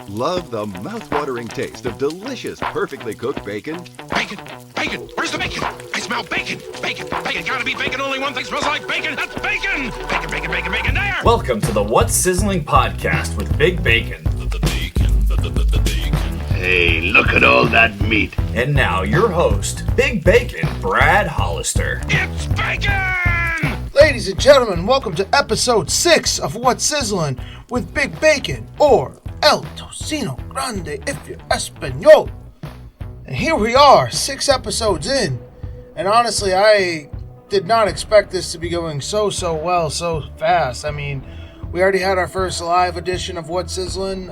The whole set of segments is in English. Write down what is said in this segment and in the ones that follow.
Love the mouth-watering taste of delicious, perfectly cooked bacon? Bacon! Bacon! Where's the bacon? I smell bacon! Bacon! Bacon! Gotta be bacon! Only one thing smells like bacon! That's bacon! Bacon! Bacon! Bacon! Bacon! There! Welcome to the What's Sizzling podcast with Big Bacon. Hey, look at all that meat. And now your host, Big Bacon, Brad Hollister. It's bacon! Ladies and gentlemen, welcome to episode 6 of What's Sizzling with Big Bacon, or El Tocino Grande if you're Espanol. And here we are, 6 episodes in. And honestly, I did not expect this to be going so well, so fast. I mean, we already had our first live edition of What's Sizzling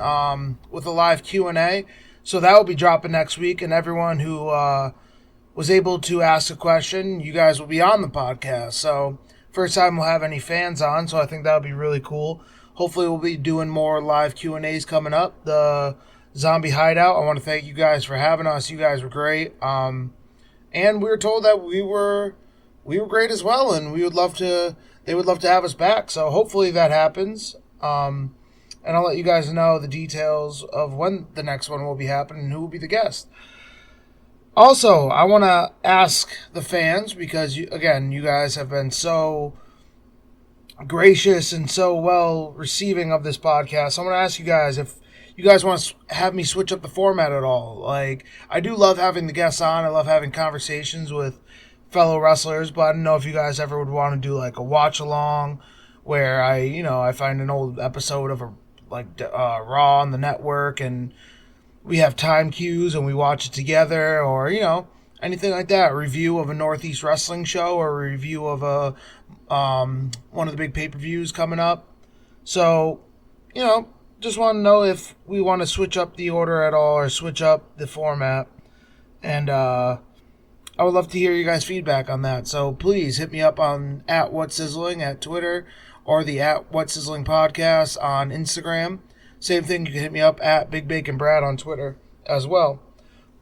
with a live Q&A. So that will be dropping next week, and everyone who was able to ask a question, you guys will be on the podcast. So first time we'll have any fans on, so I think that would be really cool. Hopefully we'll be doing more live Q&As coming up. The Zombie Hideout, I want to thank you guys for having us. You guys were great. And we were told that we were great as well, and they would love to have us back. So hopefully that happens. And I'll let you guys know the details of when the next one will be happening and who will be the guest. Also, I want to ask the fans, because, you guys have been so gracious and so well receiving of this podcast. I want to ask you guys if you guys want to have me switch up the format at all. Like, I do love having the guests on. I love having conversations with fellow wrestlers, but I don't know if you guys ever would want to do like a watch along where I find an old episode of Raw on the network and we have time cues and we watch it together, or anything like that. A review of a Northeast wrestling show, or a review of one of the big pay-per-views coming up. So just want to know if we want to switch up the order at all or switch up the format, and I would love to hear you guys' feedback on that. So please hit me up on @WhatSizzling at Twitter, or the @WhatSizzling podcast on Instagram. Same thing, you can hit me up at Big Bacon Brad on Twitter as well.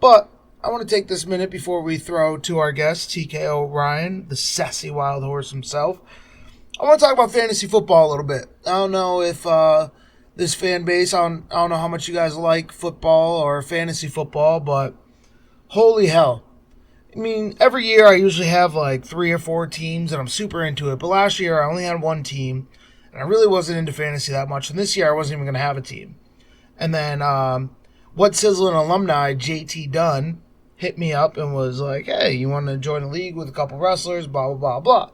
But I want to take this minute before we throw to our guest, TKO Ryan, the sassy wild horse himself. I want to talk about fantasy football a little bit. I don't know if this fan base, I don't know how much you guys like football or fantasy football, but holy hell. I mean, every year I usually have like 3 or 4 teams, and I'm super into it. But last year I only had 1 team, and I really wasn't into fantasy that much. And this year I wasn't even going to have a team. And then What's Sizzling alumni, JT Dunn, hit me up and was like, hey, you want to join a league with a couple wrestlers, blah, blah, blah, blah.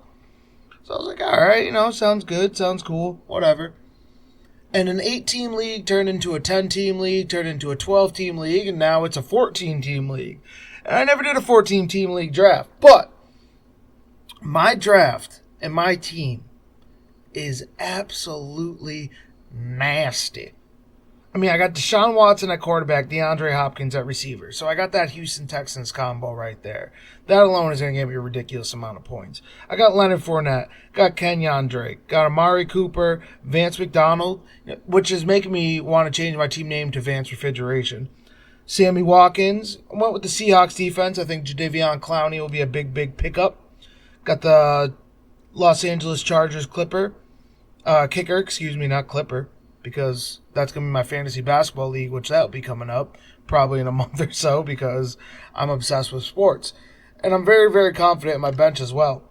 So I was like, all right, sounds good, sounds cool, whatever. And an 8-team league turned into a 10-team league, turned into a 12-team league, and now it's a 14-team league. And I never did a 14-team league draft, but my draft and my team is absolutely nasty. I mean, I got Deshaun Watson at quarterback, DeAndre Hopkins at receiver. So I got that Houston Texans combo right there. That alone is going to give me a ridiculous amount of points. I got Leonard Fournette, got Kenyon Drake, got Amari Cooper, Vance McDonald, which is making me want to change my team name to Vance Refrigeration. Sammy Watkins. I went with the Seahawks defense. I think Jadeveon Clowney will be a big pickup. Got the Los Angeles Chargers kicker, not Clipper, because that's going to be my fantasy basketball league, which that will be coming up probably in a month or so, because I'm obsessed with sports. And I'm very, very confident in my bench as well.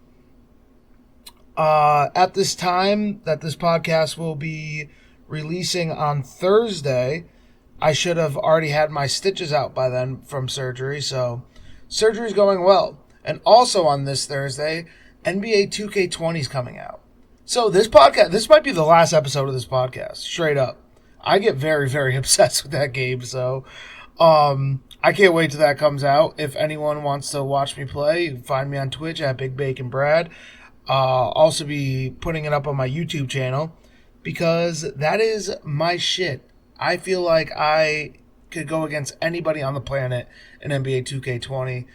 At this time that this podcast will be releasing on Thursday, I should have already had my stitches out by then from surgery, so surgery's going well. And also on this Thursday, NBA 2K20 is coming out. So this might be the last episode of this podcast, straight up. I get very, very obsessed with that game, so I can't wait till that comes out. If anyone wants to watch me play, you can find me on Twitch at Big Bacon Brad. Also be putting it up on my YouTube channel, because that is my shit. I feel like I could go against anybody on the planet in NBA 2K20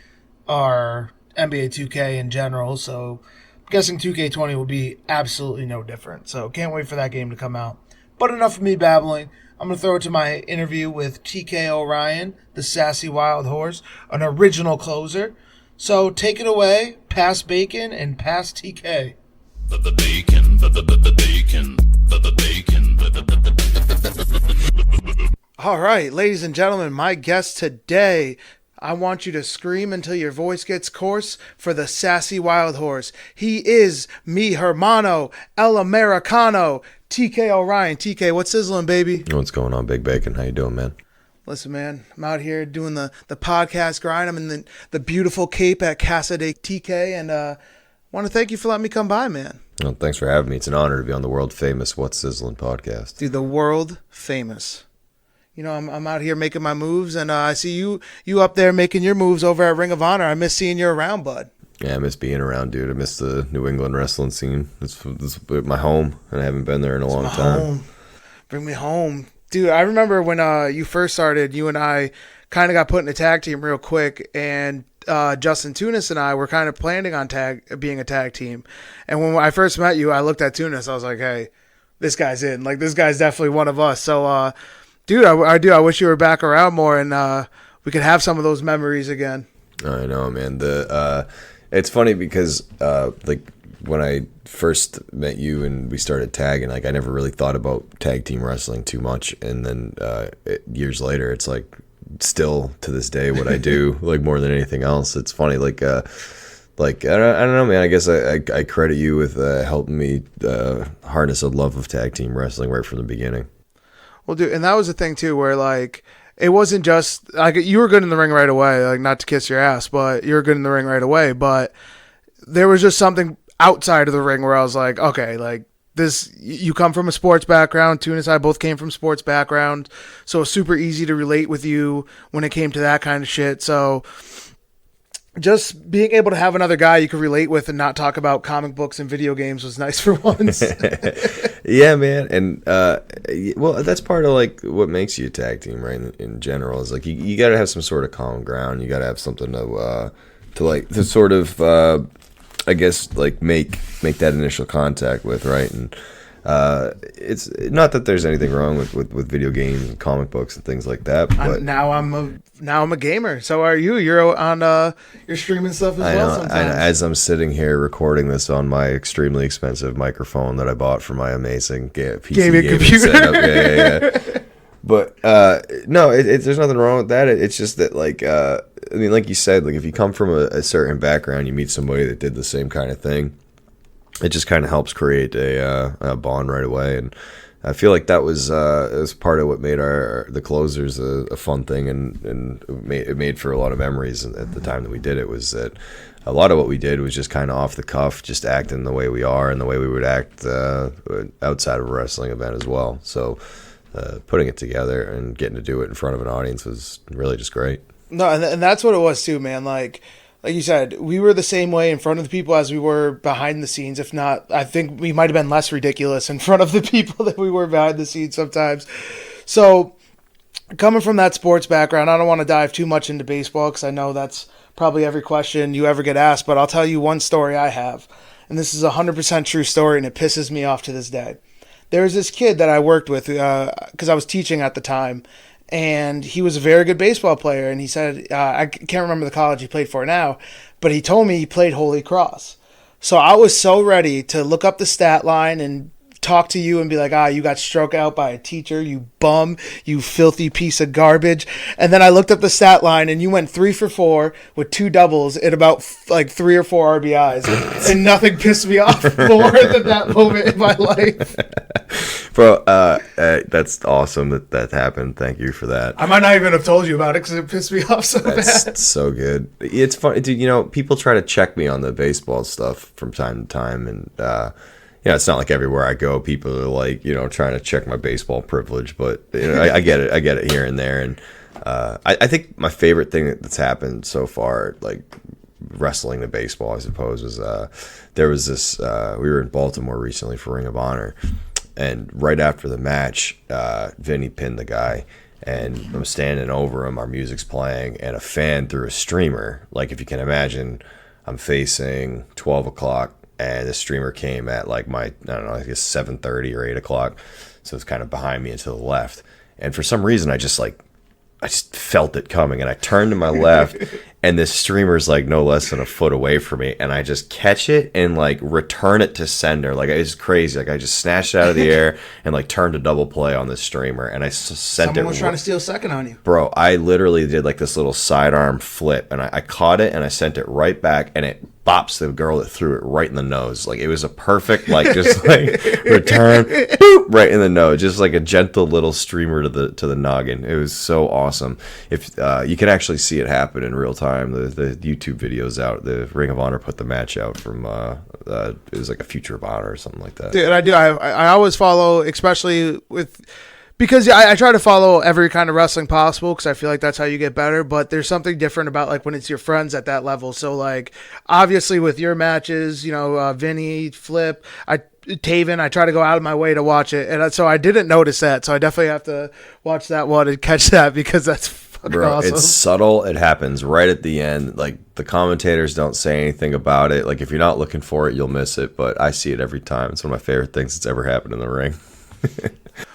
or NBA 2K in general, so I'm guessing 2K20 will be absolutely no different. So can't wait for that game to come out. But enough of me babbling. I'm going to throw it to my interview with TKO Ryan, the sassy wild horse, an original closer. So take it away, pass Bacon and pass TK. The bacon, the bacon, the bacon, the All right, ladies and gentlemen, my guest today. I want you to scream until your voice gets coarse for the sassy wild horse. He is mi hermano, el americano, TK O'Ryan. TK, what's sizzling, baby? What's going on, Big Bacon? How you doing, man? Listen, man, I'm out here doing the podcast grind. I'm in the beautiful Cape at Casa de TK, and want to thank you for letting me come by, man. Well, thanks for having me. It's an honor to be on the world famous What's Sizzling podcast. Dude, the world famous. You know, I'm out here making my moves, and I see you up there making your moves over at Ring of Honor. I miss seeing you around, bud. Yeah, I miss being around, dude. I miss the New England wrestling scene. This is my home, and I haven't been there in a long time. Home. Bring me home. Dude, I remember when you first started, you and I kind of got put in a tag team real quick, and Justin Tunis and I were kind of planning on being a tag team. And when I first met you, I looked at Tunis. I was like, hey, this guy's in. Like, this guy's definitely one of us. So, dude, I wish you were back around more, and we could have some of those memories again. I know, man. It's funny because like when I first met you and we started tagging, like I never really thought about tag team wrestling too much, and then years later, it's like still to this day what I do, like more than anything else. It's funny, like I don't know, man. I guess I credit you with helping me harness a love of tag team wrestling right from the beginning. Well, dude, and that was the thing too, where like it wasn't just like you were good in the ring right away, like not to kiss your ass, but you were good in the ring right away. But there was just something outside of the ring where I was like, okay, like this, you come from a sports background. Tunis and I both came from sports background, so it's super easy to relate with you when it came to that kind of shit. So just being able to have another guy you could relate with and not talk about comic books and video games was nice for once. Yeah, man. And well, that's part of like what makes you a tag team, right? In general, is like you got to have some sort of common ground. You got to have something to sort of I guess like make that initial contact with, right? And it's not that there's anything wrong with video games and comic books and things like that. But now I'm a gamer. So are you? You're on you're streaming stuff as well sometimes. As I'm sitting here recording this on my extremely expensive microphone that I bought for my amazing PC gaming computer setup. Yeah. But no, there's nothing wrong with that. It's just that, like, I mean, like you said, like if you come from a certain background, you meet somebody that did the same kind of thing. It just kind of helps create a bond right away, and I feel like that was part of what made the closers a fun thing, and it made for a lot of memories at the time that we did it. Was that a lot of what we did was just kind of off the cuff, just acting the way we are and the way we would act outside of a wrestling event as well. So putting it together and getting to do it in front of an audience was really just great. No, and that's what it was too, man. Like you said, we were the same way in front of the people as we were behind the scenes. If not, I think we might have been less ridiculous in front of the people than we were behind the scenes sometimes. So coming from that sports background, I don't want to dive too much into baseball because I know that's probably every question you ever get asked, but I'll tell you one story I have. And this is a 100% true story, and it pisses me off to this day. There was this kid that I worked with because I was teaching at the time, and he was a very good baseball player. And he said, I can't remember the college he played for now, but he told me he played Holy Cross. So I was so ready to look up the stat line and talk to you and be like, you got struck out by a teacher, you bum, you filthy piece of garbage. And then I looked up the stat line, and you went 3 for 4 with 2 doubles and about like 3 or 4 RBIs. And nothing pissed me off more than that moment in my life. Bro, that's awesome that happened. Thank you for that. I might not even have told you about it because it pissed me off so bad. That's so good. It's funny, dude. You know, people try to check me on the baseball stuff from time to time, and it's not like everywhere I go, people are like, trying to check my baseball privilege. But I get it. I get it here and there, and I think my favorite thing that's happened so far, like wrestling to baseball, I suppose, was there was this. We were in Baltimore recently for Ring of Honor. And right after the match, Vinny pinned the guy, and I'm standing over him. Our music's playing, and a fan threw a streamer. Like, if you can imagine, I'm facing 12 o'clock, and the streamer came at like I guess 7:30 or 8 o'clock. So it's kind of behind me and to the left. And for some reason, I just like I just felt it coming, and I turned to my left, and this streamer's like no less than a foot away from me, and I just catch it and like return it to sender. Like it's crazy. Like I just snatched it out of the air and like turned a double play on this streamer, and I sent it. Someone was trying to steal second on you. Bro, I literally did like this little sidearm flip, and I caught it and I sent it right back, and it bops the girl that threw it right in the nose. Like it was a perfect like just like return, boop, right in the nose, just like a gentle little streamer to the noggin. It was so awesome. If you can actually see it happen in real time, the YouTube videos out. The Ring of Honor put the match out from it was like a Future of Honor or something like that. Dude, I do. I always follow, especially with. Because I try to follow every kind of wrestling possible because I feel like that's how you get better. But there's something different about like when it's your friends at that level. So like obviously with your matches, you know, Vinny, Flip, Taven, I try to go out of my way to watch it. And so I didn't notice that. So I definitely have to watch that one and catch that because that's fucking awesome. It's subtle. It happens right at the end. Like the commentators don't say anything about it. Like if you're not looking for it, you'll miss it. But I see it every time. It's one of my favorite things that's ever happened in the ring.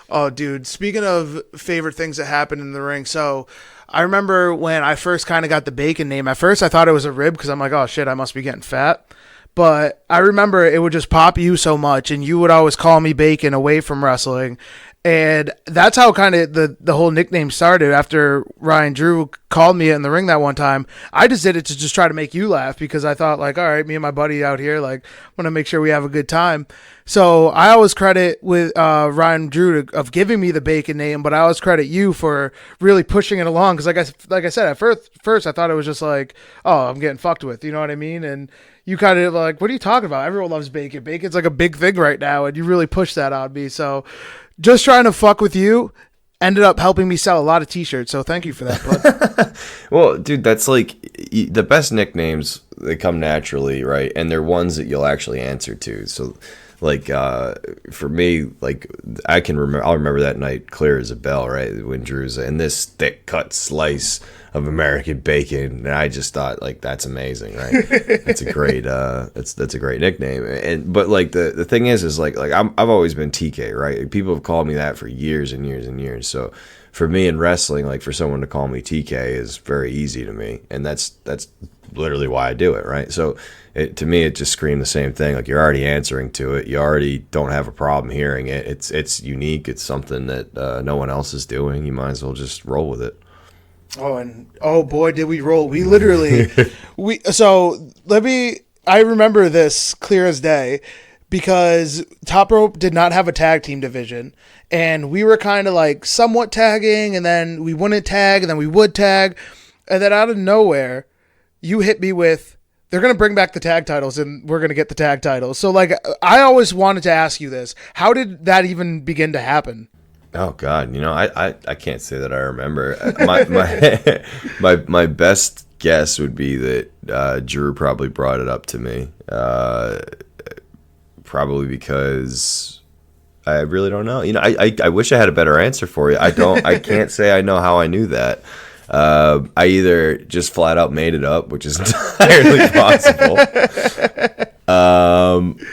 Oh, dude, speaking of favorite things that happened in the ring, so I remember when I first kind of got the Bacon name. At first, I thought it was a rib because I'm like, oh, shit, I must be getting fat. But I remember it would just pop you so much, and you would always call me Bacon away from wrestling. And that's how kind of the whole nickname started after Ryan Drew called me in the ring that one time. I just did it to just try to make you laugh because I thought like, all right, me and my buddy out here, like, want to make sure we have a good time. So I always credit with Ryan Drew of giving me the Bacon name, but I always credit you for really pushing it along. Because like I said, at first I thought it was just like, oh, I'm getting fucked with. You know what I mean? And you kind of like, what are you talking about? Everyone loves bacon. Bacon's like a big thing right now, and you really pushed that on me. So just trying to fuck with you ended up helping me sell a lot of t-shirts. So thank you for that, bud. Well, dude, that's like the best nicknames. They come naturally, right? And they're ones that you'll actually answer to. So like for me, like I'll remember that night clear as a bell, right? When Drew's in this thick cut slice of American bacon, and I just thought like that's amazing, right? That's a great that's a great nickname. But like the thing is like I've always been TK, right? People have called me that for years and years and years. So for me in wrestling, like for someone to call me TK is very easy to me, and that's literally why I do it, right? So to me, it just screamed the same thing. Like you're already answering to it. You already don't have a problem hearing it. It's unique. It's something that no one else is doing. You might as well just roll with it. Oh, and oh boy, did we roll. We literally, I remember this clear as day because Top Rope did not have a tag team division, and we were kind of like somewhat tagging, and then we wouldn't tag, and then we would tag, and then out of nowhere, you hit me with, they're going to bring back the tag titles, and we're going to get the tag titles. So like, I always wanted to ask you this. How did that even begin to happen? Oh God, I can't say that I remember. My best guess would be that Drew probably brought it up to me. Probably because I really don't know. I wish I had a better answer for you. I can't say I know how I knew that. I either just flat out made it up, which is entirely possible.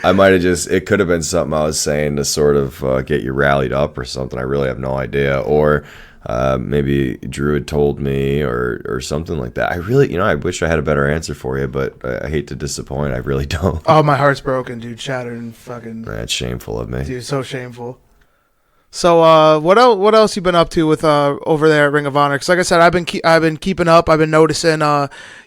I might have it could have been something I was saying to sort of get you rallied up or something. I really have no idea. Or maybe Drew had told me or something like that. I really, I wish I had a better answer for you, but I hate to disappoint. I really don't. Oh, my heart's broken, dude. Shattered and fucking. That's shameful of me. Dude, so shameful. So, what else you been up to with over there at Ring of Honor? Because like I said, I've been keeping up. I've been noticing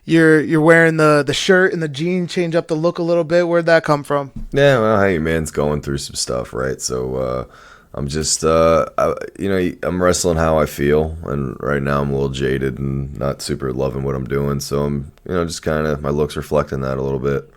you're wearing the shirt and the jeans, change up the look a little bit. Where'd that come from? Yeah, well, hey, man's going through some stuff, right? So I'm just I'm wrestling how I feel, and right now I'm a little jaded and not super loving what I'm doing. So I'm just kind of my looks reflecting that a little bit.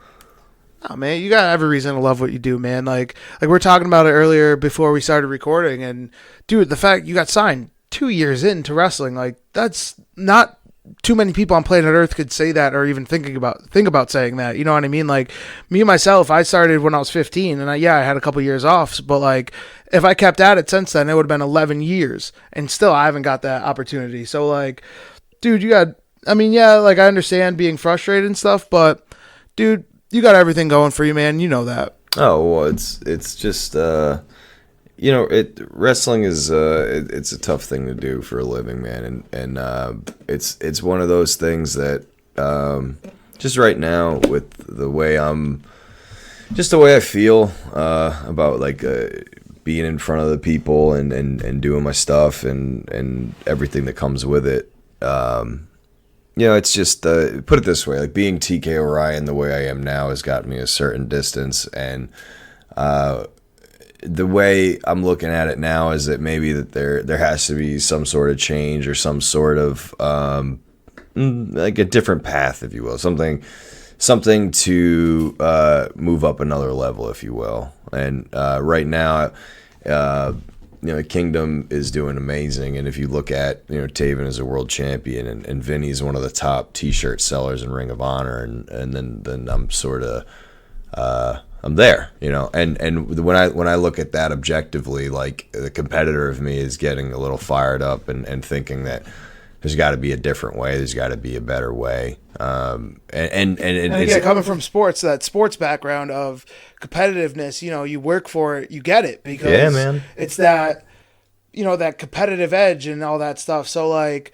Oh, man, you got every reason to love what you do, man. Like we were talking about it earlier before we started recording, and dude, the fact you got signed 2 years into wrestling, like that's not too many people on planet Earth could say that or even think about saying that. You know what I mean? Like me myself, I started when I was 15, and I had a couple years off, but like if I kept at it since then, it would have been 11 years, and still I haven't got that opportunity. So like, dude, like I understand being frustrated and stuff, but dude, you got everything going for you, man. You know that. Oh, well, it's just wrestling is it's a tough thing to do for a living, man, and it's one of those things that just right now with the way I feel about like being in front of the people and doing my stuff and everything that comes with it. It's just put it this way, like being TK Orion the way I am now has gotten me a certain distance, and the way I'm looking at it now is that maybe that there has to be some sort of change or some sort of like a different path, if you will, something to move up another level, if you will. And right now, Kingdom is doing amazing, and if you look at Taven is a world champion, and Vinny's one of the top T-shirt sellers in Ring of Honor, and then I'm sort of I'm there, and when I look at that objectively, like the competitor of me is getting a little fired up and thinking that there's got to be a different way, there's got to be a better way, and again, coming from sports, that sports background of competitiveness, you work for it, you get it, because it's that that competitive edge and all that stuff. So like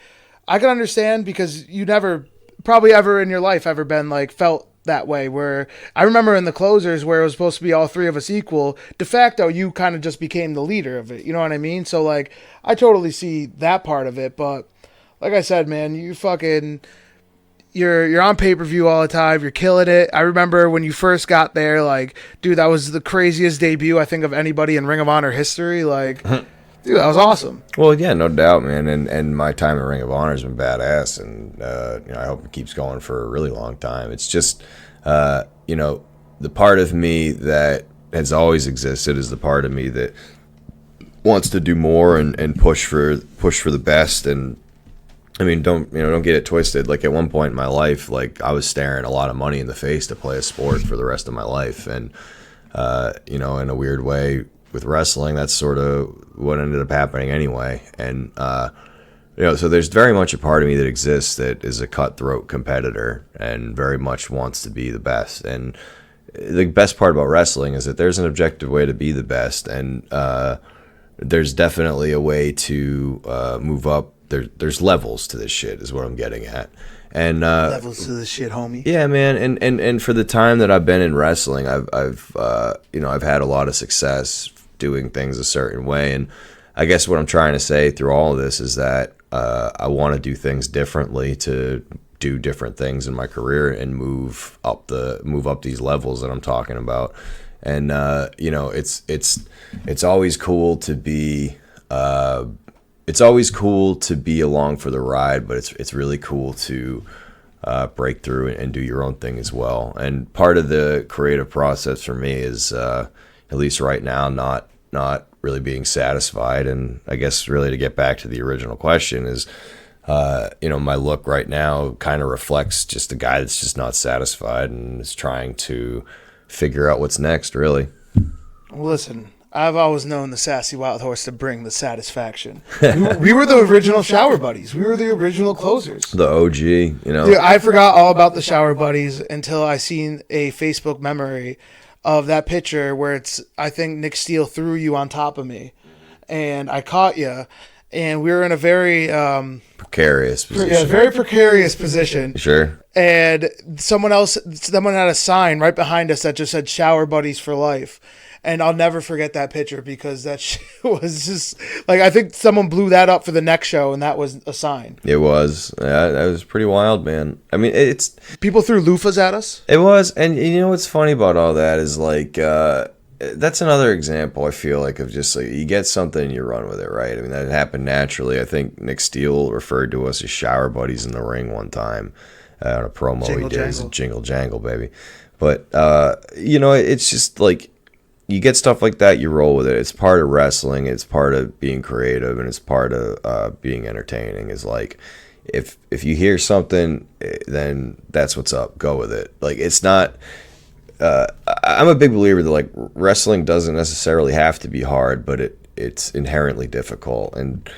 I can understand, because you never probably ever in your life ever been like felt that way, where I remember in the closers where it was supposed to be all three of us equal, de facto you kind of just became the leader of it, you know what I mean? So like I totally see that part of it, but like I said, man, you're on pay-per-view all the time, you're killing it. I remember when you first got there, like, dude, that was the craziest debut I think of anybody in Ring of Honor history. Like, dude, that was awesome. Well, yeah, no doubt, man. And my time in Ring of Honor has been badass, and I hope it keeps going for a really long time. It's just, the part of me that has always existed is the part of me that wants to do more and push for the best. And I mean, don't get it twisted. Like at one point in my life, like I was staring a lot of money in the face to play a sport for the rest of my life, and in a weird way with wrestling, that's sort of what ended up happening anyway. And so there's very much a part of me that exists that is a cutthroat competitor and very much wants to be the best. And the best part about wrestling is that there's an objective way to be the best, and there's definitely a way to move up. There's levels to this shit, is what I'm getting at. And levels to this shit, homie. Yeah, man. And for the time that I've been in wrestling, I've had a lot of success doing things a certain way. And I guess what I'm trying to say through all of this is that I want to do things differently, to do different things in my career and move up these levels that I'm talking about. And it's always cool to be. It's always cool to be along for the ride, but it's really cool to break through and do your own thing as well. And part of the creative process for me is, at least right now, not really being satisfied. And I guess really to get back to the original question is, my look right now kind of reflects just a guy that's just not satisfied and is trying to figure out what's next, really. Well, listen, I've always known the Sassy Wild Horse to bring the satisfaction. We were the original Shower Buddies. We were the original closers. The OG, Dude, I forgot all about the Shower Buddies until I seen a Facebook memory of that picture where I think Nick Steele threw you on top of me, and I caught you, and we were in a very precarious position. Yeah, very precarious position. Sure. And someone had a sign right behind us that just said "Shower Buddies for Life." And I'll never forget that picture, because that shit was just like, I think someone blew that up for the next show, and that was a sign. It was. That was pretty wild, man. I mean, it's people threw loofahs at us. It was, and what's funny about all that is like that's another example, I feel like, of just like you get something and you run with it, right? I mean, that happened naturally. I think Nick Steele referred to us as Shower Buddies in the ring one time on a promo he did. It was Jingle Jangle, baby. But it's just like, you get stuff like that, you roll with it. It's part of wrestling. It's part of being creative, and it's part of being entertaining. Is like, if you hear something, then that's what's up. Go with it. Like, it's not. I'm a big believer that like wrestling doesn't necessarily have to be hard, but it's inherently difficult. And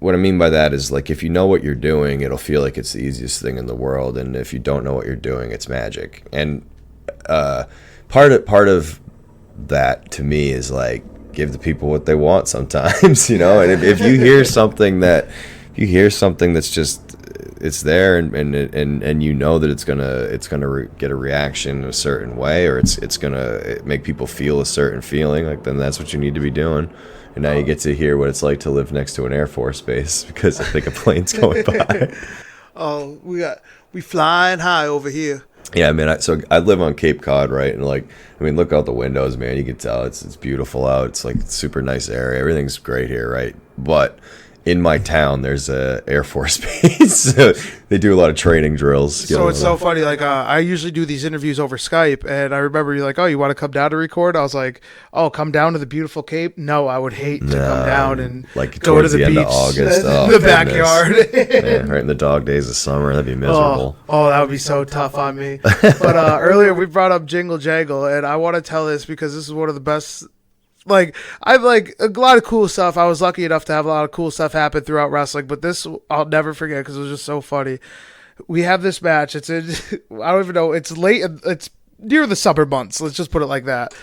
what I mean by that is like, if you know what you're doing, it'll feel like it's the easiest thing in the world. And if you don't know what you're doing, it's magic. And part of that to me is like give the people what they want sometimes, you know. And if you hear something that's just it's there and you know that it's gonna get a reaction a certain way, or it's gonna make people feel a certain feeling, like, then that's what you need to be doing. And now you get to hear what it's like to live next to an Air Force base because I think a plane's going by. Oh, we flying high over here. Yeah, I mean, so I live on Cape Cod, right? And like, I mean, look out the windows, man. You can tell it's beautiful out. It's like super nice area. Everything's great here, right? But in my town, there's a Air Force base. So they do a lot of training drills. So it's so funny. Like, I usually do these interviews over Skype, and I remember you're like, "Oh, you want to come down to record?" I was like, "Oh, come down to the beautiful Cape." No, I would hate to come down and like go to towards the end beach, of August, in the backyard. Yeah, right in the dog days of summer, that'd be miserable. Oh, that would be so tough on me. But earlier we brought up Jingle Jangle, and I want to tell this because this is one of the best. Like, I've like a lot of cool stuff. I was lucky enough to have a lot of cool stuff happen throughout wrestling, but this I'll never forget because it was just so funny. We have this match. It's in, I don't even know. It's late. It's near the summer months. Let's just put it like that.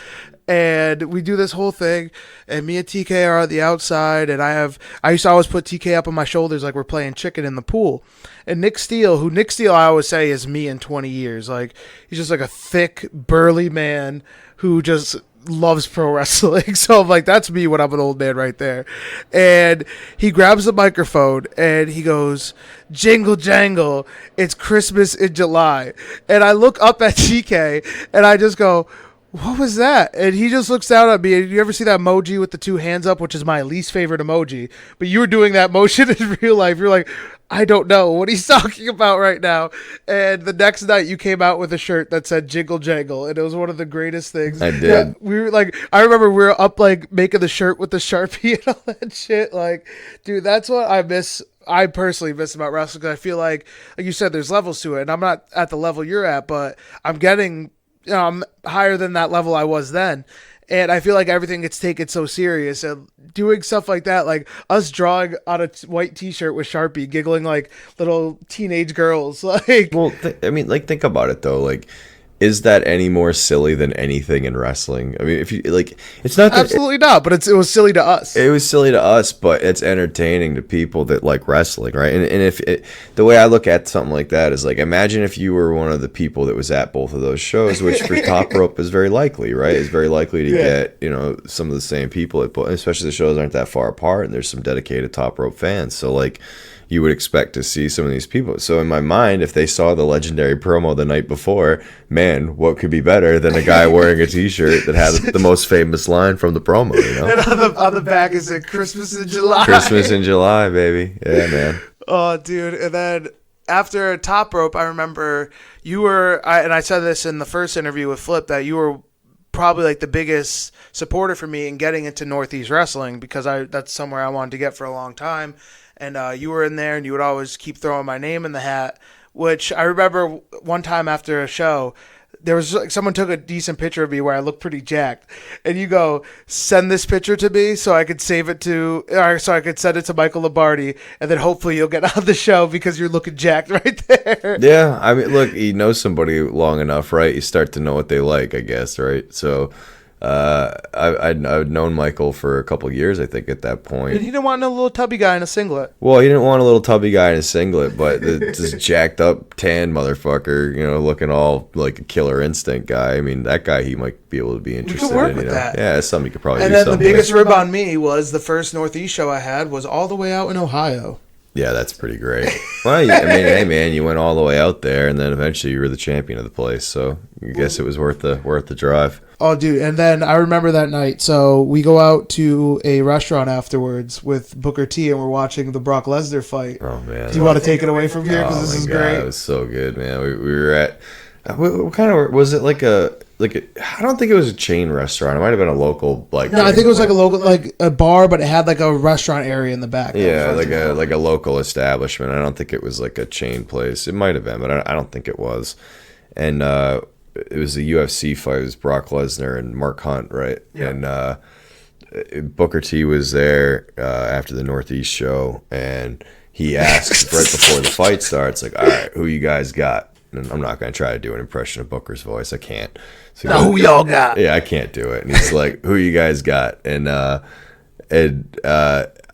And we do this whole thing, and me and TK are on the outside, and I used to always put TK up on my shoulders like we're playing chicken in the pool. And Nick Steele I always say is me in 20 years. Like, he's just like a thick, burly man who just loves pro wrestling. So I'm like, that's me when I'm an old man right there. And he grabs the microphone and he goes, "Jingle jangle, it's Christmas in July." And I look up at TK and I just go, "What was that?" And he just looks down at me. And you ever see that emoji with the two hands up, which is my least favorite emoji? But you were doing that motion in real life. You're like, "I don't know what he's talking about right now." And the next night you came out with a shirt that said "Jingle Jangle," and it was one of the greatest things. I did. Yeah, we were like, I remember we were up like making the shirt with the Sharpie and all that shit. Like, dude, that's what I miss. I personally miss about wrestling because I feel like you said, there's levels to it, and I'm not at the level you're at, but I'm getting, I'm higher than that level I was then. And I feel like everything gets taken so serious, and doing stuff like that, like us drawing on a white T-shirt with Sharpie, giggling like little teenage girls. Like, well, I mean, like, think about it though. Like, is that any more silly than anything in wrestling? I mean, if you like, it's not that, absolutely not. But it was silly to us. It was silly to us, but it's entertaining to people that like wrestling, right? And if the way I look at something like that is like, imagine if you were one of the people that was at both of those shows, which for Top Rope is very likely, right? It's very likely to get, you know, some of the same people at both, especially the shows aren't that far apart, and there's some dedicated Top Rope fans. So like, you would expect to see some of these people. So in my mind, if they saw the legendary promo the night before, man, what could be better than a guy wearing a T-shirt that has the most famous line from the promo, you know? And on the back is it Christmas in July. Christmas in July, baby. Yeah, man. Oh, dude. And then after Top Rope, I remember you were, and I said this in the first interview with Flip, that you were probably like the biggest supporter for me in getting into Northeast Wrestling, because that's somewhere I wanted to get for a long time. And you were in there, and you would always keep throwing my name in the hat, which I remember one time after a show, there was like, someone took a decent picture of me where I looked pretty jacked. And you go, "Send this picture to me so I could save it to, or so I could send it to Michael Lombardi, and then hopefully you'll get on the show because you're looking jacked right there." Yeah, I mean, look, you know somebody long enough, right? You start to know what they like, I guess, right? So I'd known Michael for a couple of years, I think, at that point. And he didn't want no little tubby guy in a singlet. Well, he didn't want a little tubby guy in a singlet, but this jacked up tan motherfucker, you know, looking all like a Killer Instinct guy. I mean, that guy he might be able to be interested could work in. with that. Yeah, that's something you could probably And do then the something biggest with. rib on me was the first Northeast show I had was all the way out in Ohio. Yeah, that's pretty great. Well, I mean, hey man, you went all the way out there, and then eventually you were the champion of the place. So I guess it was worth the drive. Oh, dude. And then I remember that night. So we go out to a restaurant afterwards with Booker T, and we're watching the Brock Lesnar fight. Oh, man. Do you want to take it away from here? Because this is God, great. it was so good, man. We were at, what kind of, was it like a, I don't think it was a chain restaurant. It might have been a local, like. No, I think it was like a local, like a bar, but it had like a restaurant area in the back. Yeah, like a local establishment. I don't think it was like a chain place. It might have been, but I don't think it was. And, it was a UFC fight. It was Brock Lesnar and Mark Hunt, right? Yeah. And Booker T was there after the Northeast show, and he asked right before the fight starts, like, "All right, who you guys got?" And I'm not going to try to do an impression of Booker's voice. I can't. So Now, who y'all got? Yeah, I can't do it. And he's like, who you guys got? And I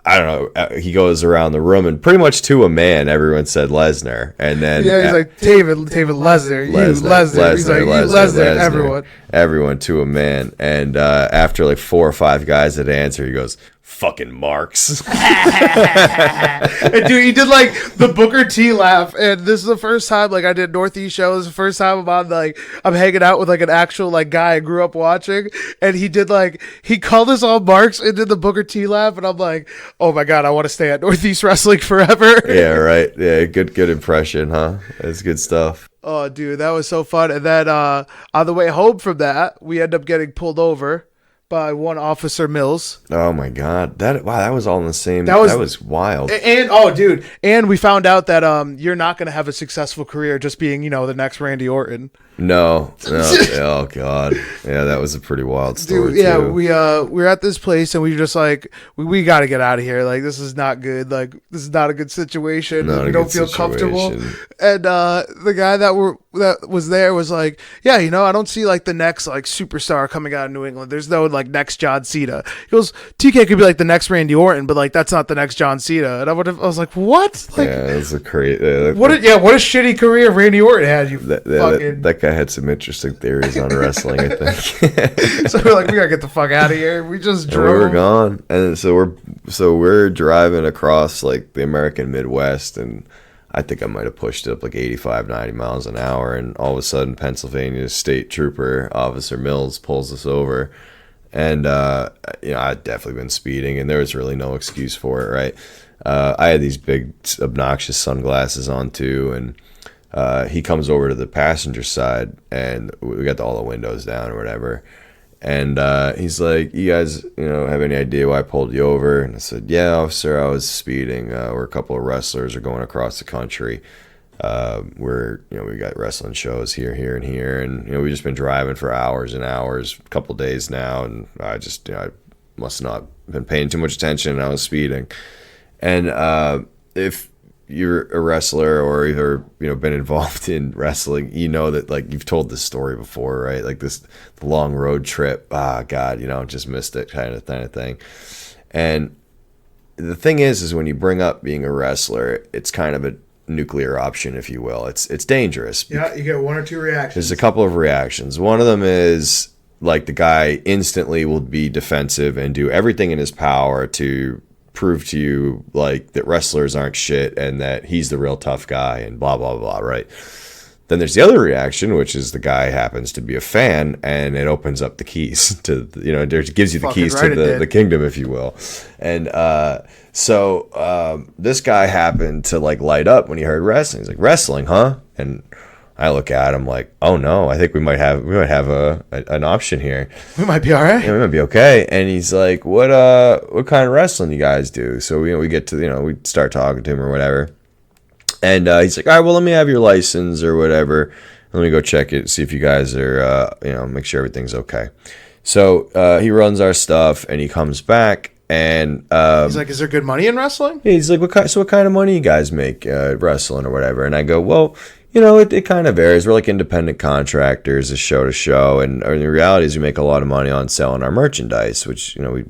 don't know. He goes around the room, and pretty much to a man, everyone said Lesnar. And then He's like, David Lesnar, you Lesnar. He's like, you Lesnar, everyone to a man. And after like 4 or 5 guys that answer, he goes, fucking marks. And dude, he did like the Booker T laugh, and this is the first time like I did Northeast shows. The first time I'm on like I'm hanging out with like an actual like guy I grew up watching, and he did like he called us all marks and did the Booker T laugh, and I'm like, oh my god, I want to stay at Northeast Wrestling forever. Yeah, right. Yeah, good impression, huh? That's good stuff. Oh, dude, that was so fun. And then on the way home from that, we end up getting pulled over by one Officer Mills. Oh my god, that was all in the same. That was wild. And oh, dude, and we found out that you're not going to have a successful career just being the next Randy Orton. No. Oh god, yeah, that was a pretty wild story. Dude, yeah, too. we were at this place and we were just like, we got to get out of here. Like, this is not good. Like, this is not a good situation. We don't feel comfortable. And the guy that was there was like, yeah, I don't see like the next like superstar coming out of New England. There's no like next John Cena. He goes, TK could be like the next Randy Orton, but like that's not the next John Cena. And I was like, what? Like, yeah, that's a crazy. What a shitty career Randy Orton had. That guy had some interesting theories on wrestling, I think. So we're like, we gotta get the fuck out of here. We just drove. And we were gone, and so we're driving across like the American Midwest, and I think I might have pushed it up like 85, 90 miles an hour, and all of a sudden Pennsylvania State Trooper Officer Mills pulls us over, and I'd definitely been speeding, and there was really no excuse for it, right? I had these big obnoxious sunglasses on too, and he comes over to the passenger side, and we got all the windows down or whatever. And he's like, you guys, have any idea why I pulled you over? And I said, yeah, officer, I was speeding. We're a couple of wrestlers are going across the country. We got wrestling shows here, and here. And, we've just been driving for hours and hours, a couple of days now. And I just, I must not have been paying too much attention, and I was speeding. And if you're a wrestler or either been involved in wrestling, that like you've told this story before, right? Like the long road trip, god, just missed it kind of thing. And the thing is when you bring up being a wrestler, it's kind of a nuclear option, if you will. It's dangerous. Yeah, you get one or two reactions. There's a couple of reactions. One of them is like the guy instantly will be defensive and do everything in his power to prove to you like that wrestlers aren't shit and that he's the real tough guy and blah blah blah, right? Then there's the other reaction, which is the guy happens to be a fan, and it opens up the keys to it gives you the keys to the kingdom, if you will. And so this guy happened to like light up when he heard wrestling. He's like, wrestling, huh? And I look at him like, oh no, I think we might have an option here. We might be all right. Yeah, we might be okay. And he's like, what kind of wrestling you guys do? So we get to we start talking to him or whatever. And he's like, all right, well, let me have your license or whatever. Let me go check it, see if you guys are make sure everything's okay. So he runs our stuff and he comes back and he's like, is there good money in wrestling? He's like, what kind of money you guys make wrestling or whatever? And I go, well, it kind of varies. We're like independent contractors, a show to show, and the reality is we make a lot of money on selling our merchandise, which we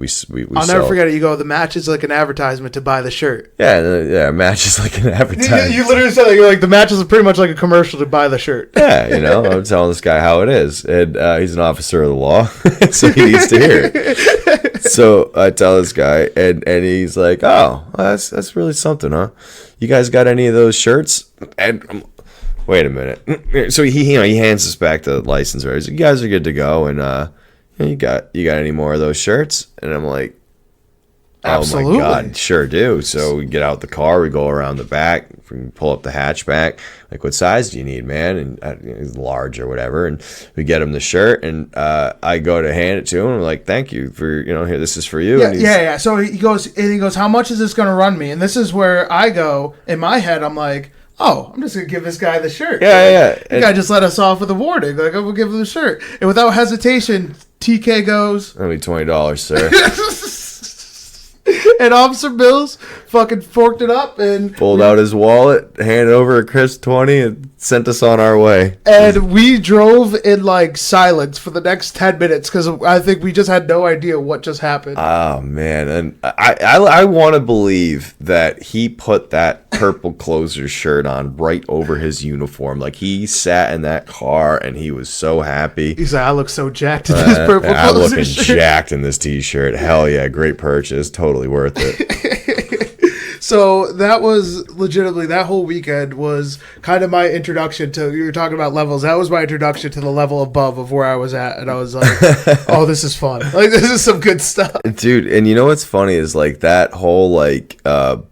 I'll sell. never forget it. You go, the match is like an advertisement to buy the shirt. Yeah, match is like an advertisement. You literally said that. You're like, the match is pretty much like a commercial to buy the shirt. Yeah, I'm telling this guy how it is, and he's an officer of the law, so he needs to hear it. So I tell this guy, and he's like, oh, well, that's really something, huh? You guys got any of those shirts? And wait a minute. So he hands us back the license. Right? He's like, you guys are good to go, and you got any more of those shirts? And I'm like, absolutely. Oh my god, sure do. So we get out the car, we go around the back, we pull up the hatchback. Like, what size do you need, man? And he's large or whatever. And we get him the shirt, and I go to hand it to him. I'm like, thank you for here. This is for you. Yeah. So he goes, how much is this going to run me? And this is where I go in my head. I'm like, oh, I'm just going to give this guy the shirt. Yeah. The guy just let us off with a warning. Like, I'm going to give him the shirt. And without hesitation, TK goes, that'll be $20, sir. And Officer Mills fucking forked it up and Pulled out his wallet, handed over a crisp 20, and sent us on our way. And we drove in like silence for the next 10 minutes because I think we just had no idea what just happened. Oh man, and I want to believe that he put that purple closer shirt on right over his uniform. Like he sat in that car and he was so happy. He's like, I look so jacked in this purple I'm closer looking shirt. jacked in this t-shirt. Hell yeah, great purchase, totally worth it. So that was legitimately, that whole weekend was kind of my introduction to, you were talking about levels. That was my introduction to the level above of where I was at. And I was like, oh, this is fun. Like, this is some good stuff. Dude, and you know what's funny is like that whole like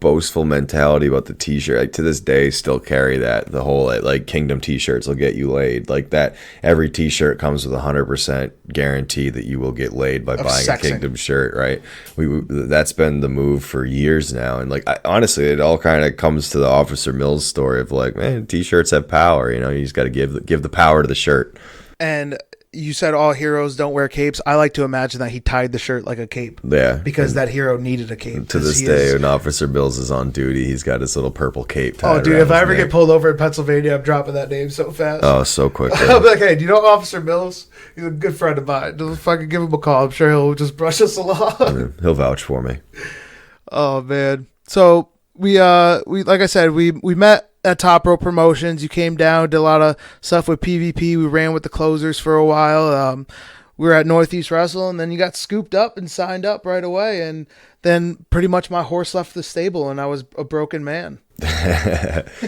boastful mentality about the t-shirt. Like to this day, still carry that. The whole like Kingdom t-shirts will get you laid. Like that, every t-shirt comes with 100% guarantee that you will get laid by buying sexing. a Kingdom shirt. Right? That's been the move for years now. And like honestly, it all kind of comes to the Officer Mills story of like, man, t-shirts have power. You know, you just got to give the power to the shirt. And you said all heroes don't wear capes. I like to imagine that he tied the shirt like a cape. Yeah. Because that hero needed a cape. To this day, when Officer Mills is on duty, he's got his little purple cape tied. Oh, dude, around if I his ever neck. get pulled over in Pennsylvania, I'm dropping that name so fast. Oh, so quick. I'll be like, hey, do you know Officer Mills? He's a good friend of mine. Just fucking give him a call. I'm sure he'll just brush us along. He'll vouch for me. Oh, man. So we like I said, we met at Top Rope Promotions. You came down, did a lot of stuff with PvP. We ran with the closers for a while. We were at Northeast Wrestle, and then you got scooped up and signed up right away. And then pretty much my horse left the stable, and I was a broken man.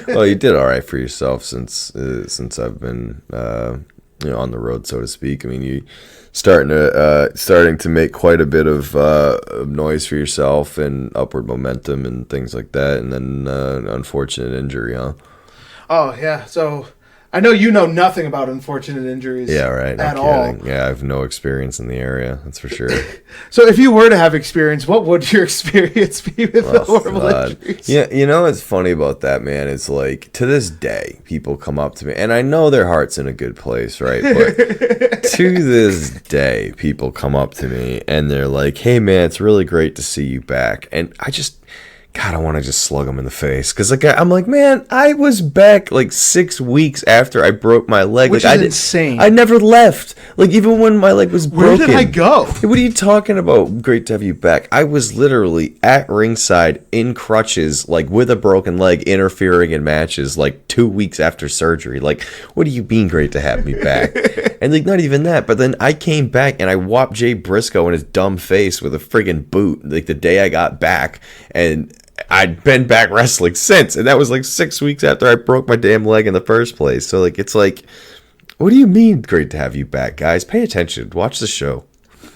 Well, you did all right for yourself since I've been on the road, so to speak. I mean, you starting to make quite a bit of noise for yourself and upward momentum and things like that, and then unfortunate injury, huh? Oh yeah, so I know you know nothing about unfortunate injuries. Yeah, right. No at kidding. all. Yeah, I have no experience in the area. That's for sure. So if you were to have experience, what would your experience be with the horrible injuries? Yeah, you know what's funny about that, man, is like to this day, people come up to me, and I know their heart's in a good place, right? But to this day, people come up to me and they're like, "Hey, man, it's really great to see you back," and God, I want to just slug him in the face because like I'm like, man, I was back like 6 weeks after I broke my leg. Which like, is insane. I never left. Like even when my leg was broken. Where did I go? What are you talking about? Great to have you back. I was literally at ringside in crutches, like with a broken leg, interfering in matches like 2 weeks after surgery. Like, what do you mean great to have me back? And like not even that, but then I came back and I whopped Jay Briscoe in his dumb face with a friggin' boot like the day I got back, and I'd been back wrestling since, and that was like 6 weeks after I broke my damn leg in the first place. So like it's like, what do you mean great to have you back, guys? Pay attention, watch the show.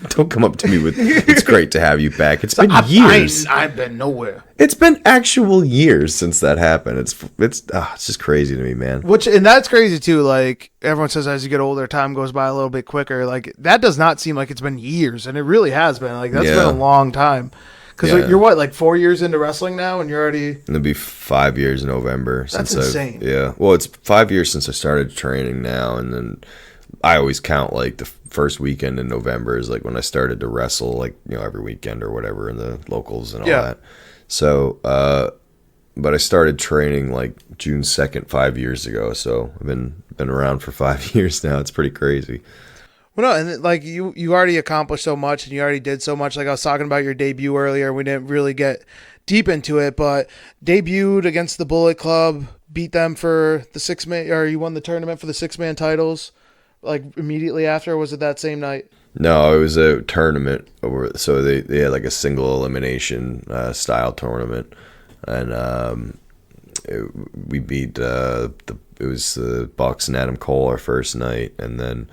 Don't come up to me with it's great to have you back. It's been years. I've been nowhere. It's been actual years since that happened. It's just crazy to me, man. And that's crazy too. Like everyone says, as you get older, time goes by a little bit quicker. Like that does not seem like it's been years, and it really has been. Like that's been a long time. Because Yeah. you're what, like 4 years into wrestling now, and you're already. It'll be 5 years in November. That's since insane. Yeah. Well, it's 5 years since I started training now, and then I always count like the first weekend in November is like when I started to wrestle, like every weekend or whatever in the locals and all that. So, but I started training like June 2nd, 5 years ago. So I've been around for 5 years now. It's pretty crazy. Well, no, and like you already accomplished so much, and you already did so much. Like I was talking about your debut earlier, we didn't really get deep into it, but debuted against the Bullet Club, beat them for the 6-man, or you won the tournament for the 6-man titles, like immediately after. Or was it that same night? No, it was a tournament so they had like a single elimination style tournament, and we beat it was the Bucks and Adam Cole our first night, and then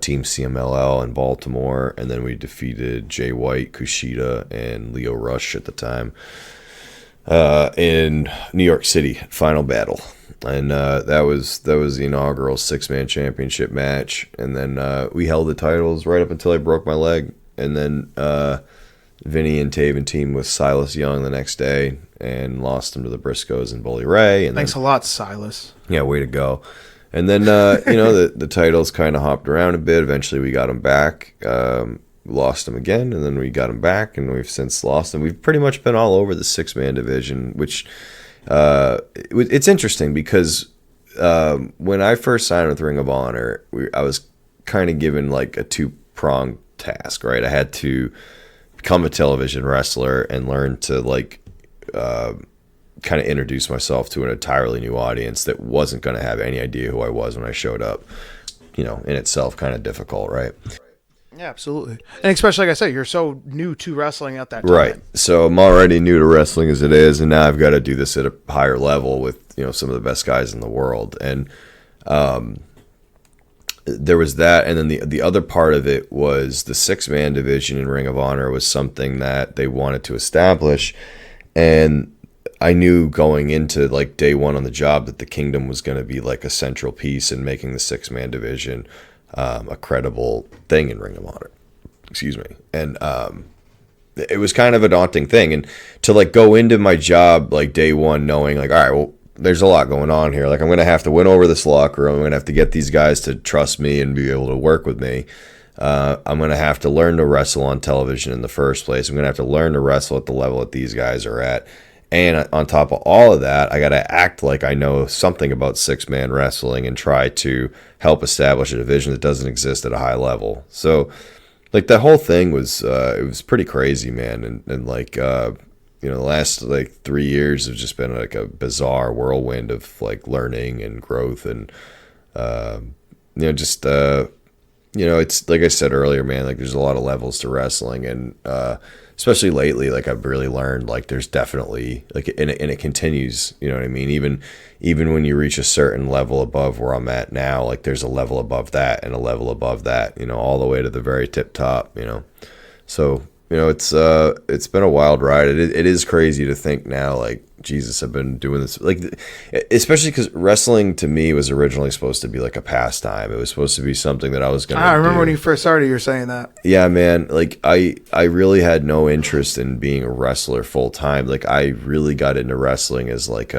Team CMLL in Baltimore, and then we defeated Jay White, Kushida, and Leo Rush at the time in New York City, final battle. And that was the inaugural 6-man championship match, and then we held the titles right up until I broke my leg, and then Vinny and Taven teamed with Silas Young the next day and lost them to the Briscoes and Bully Ray. And Thanks a lot, Silas. Yeah, way to go. And then, the titles kind of hopped around a bit. Eventually, we got them back. lost him again, and then we got him back, and we've since lost him. We've pretty much been all over the 6-man division, which it's interesting because when I first signed with Ring of Honor, I was kind of given like a 2-pronged task, right? I had to become a television wrestler and learn to like kind of introduce myself to an entirely new audience that wasn't going to have any idea who I was when I showed up. You know, in itself, kind of difficult, right? Yeah, absolutely. And especially, like I said, you're so new to wrestling at that time. Right. So I'm already new to wrestling as it is, and now I've got to do this at a higher level with, you know, some of the best guys in the world. And there was that, and then the other part of it was the 6-man division in Ring of Honor was something that they wanted to establish, and I knew going into like day one on the job that the Kingdom was going to be like a central piece in making the 6-man division a credible thing in Ring of Honor. Excuse me. And it was kind of a daunting thing. And to like go into my job like day one knowing like, all right, well, there's a lot going on here. Like I'm going to have to win over this locker room. I'm going to have to get these guys to trust me and be able to work with me. I'm going to have to learn to wrestle on television in the first place. I'm going to have to learn to wrestle at the level that these guys are at. And on top of all of that, I got to act like I know something about 6-man wrestling and try to help establish a division that doesn't exist at a high level. So, like, the whole thing was, it was pretty crazy, man. And like, you know, the last, like, 3 years have just been, like, a bizarre whirlwind of, like, learning and growth and, you know, just, you know, it's, like I said earlier, man, like, there's a lot of levels to wrestling and, especially lately, like I've really learned, like there's definitely like, and it continues. You know what I mean? Even when you reach a certain level above where I'm at now, like there's a level above that and a level above that. You know, all the way to the very tip top. You know, so you know it's been a wild ride. It is crazy to think now, like Jesus, I've been doing this, like especially because wrestling to me was originally supposed to be like a pastime. It was supposed to be something that I was gonna. I remember do. when you first started, you were saying that. Yeah, man. Like I really had no interest in being a wrestler full time. Like I really got into wrestling as like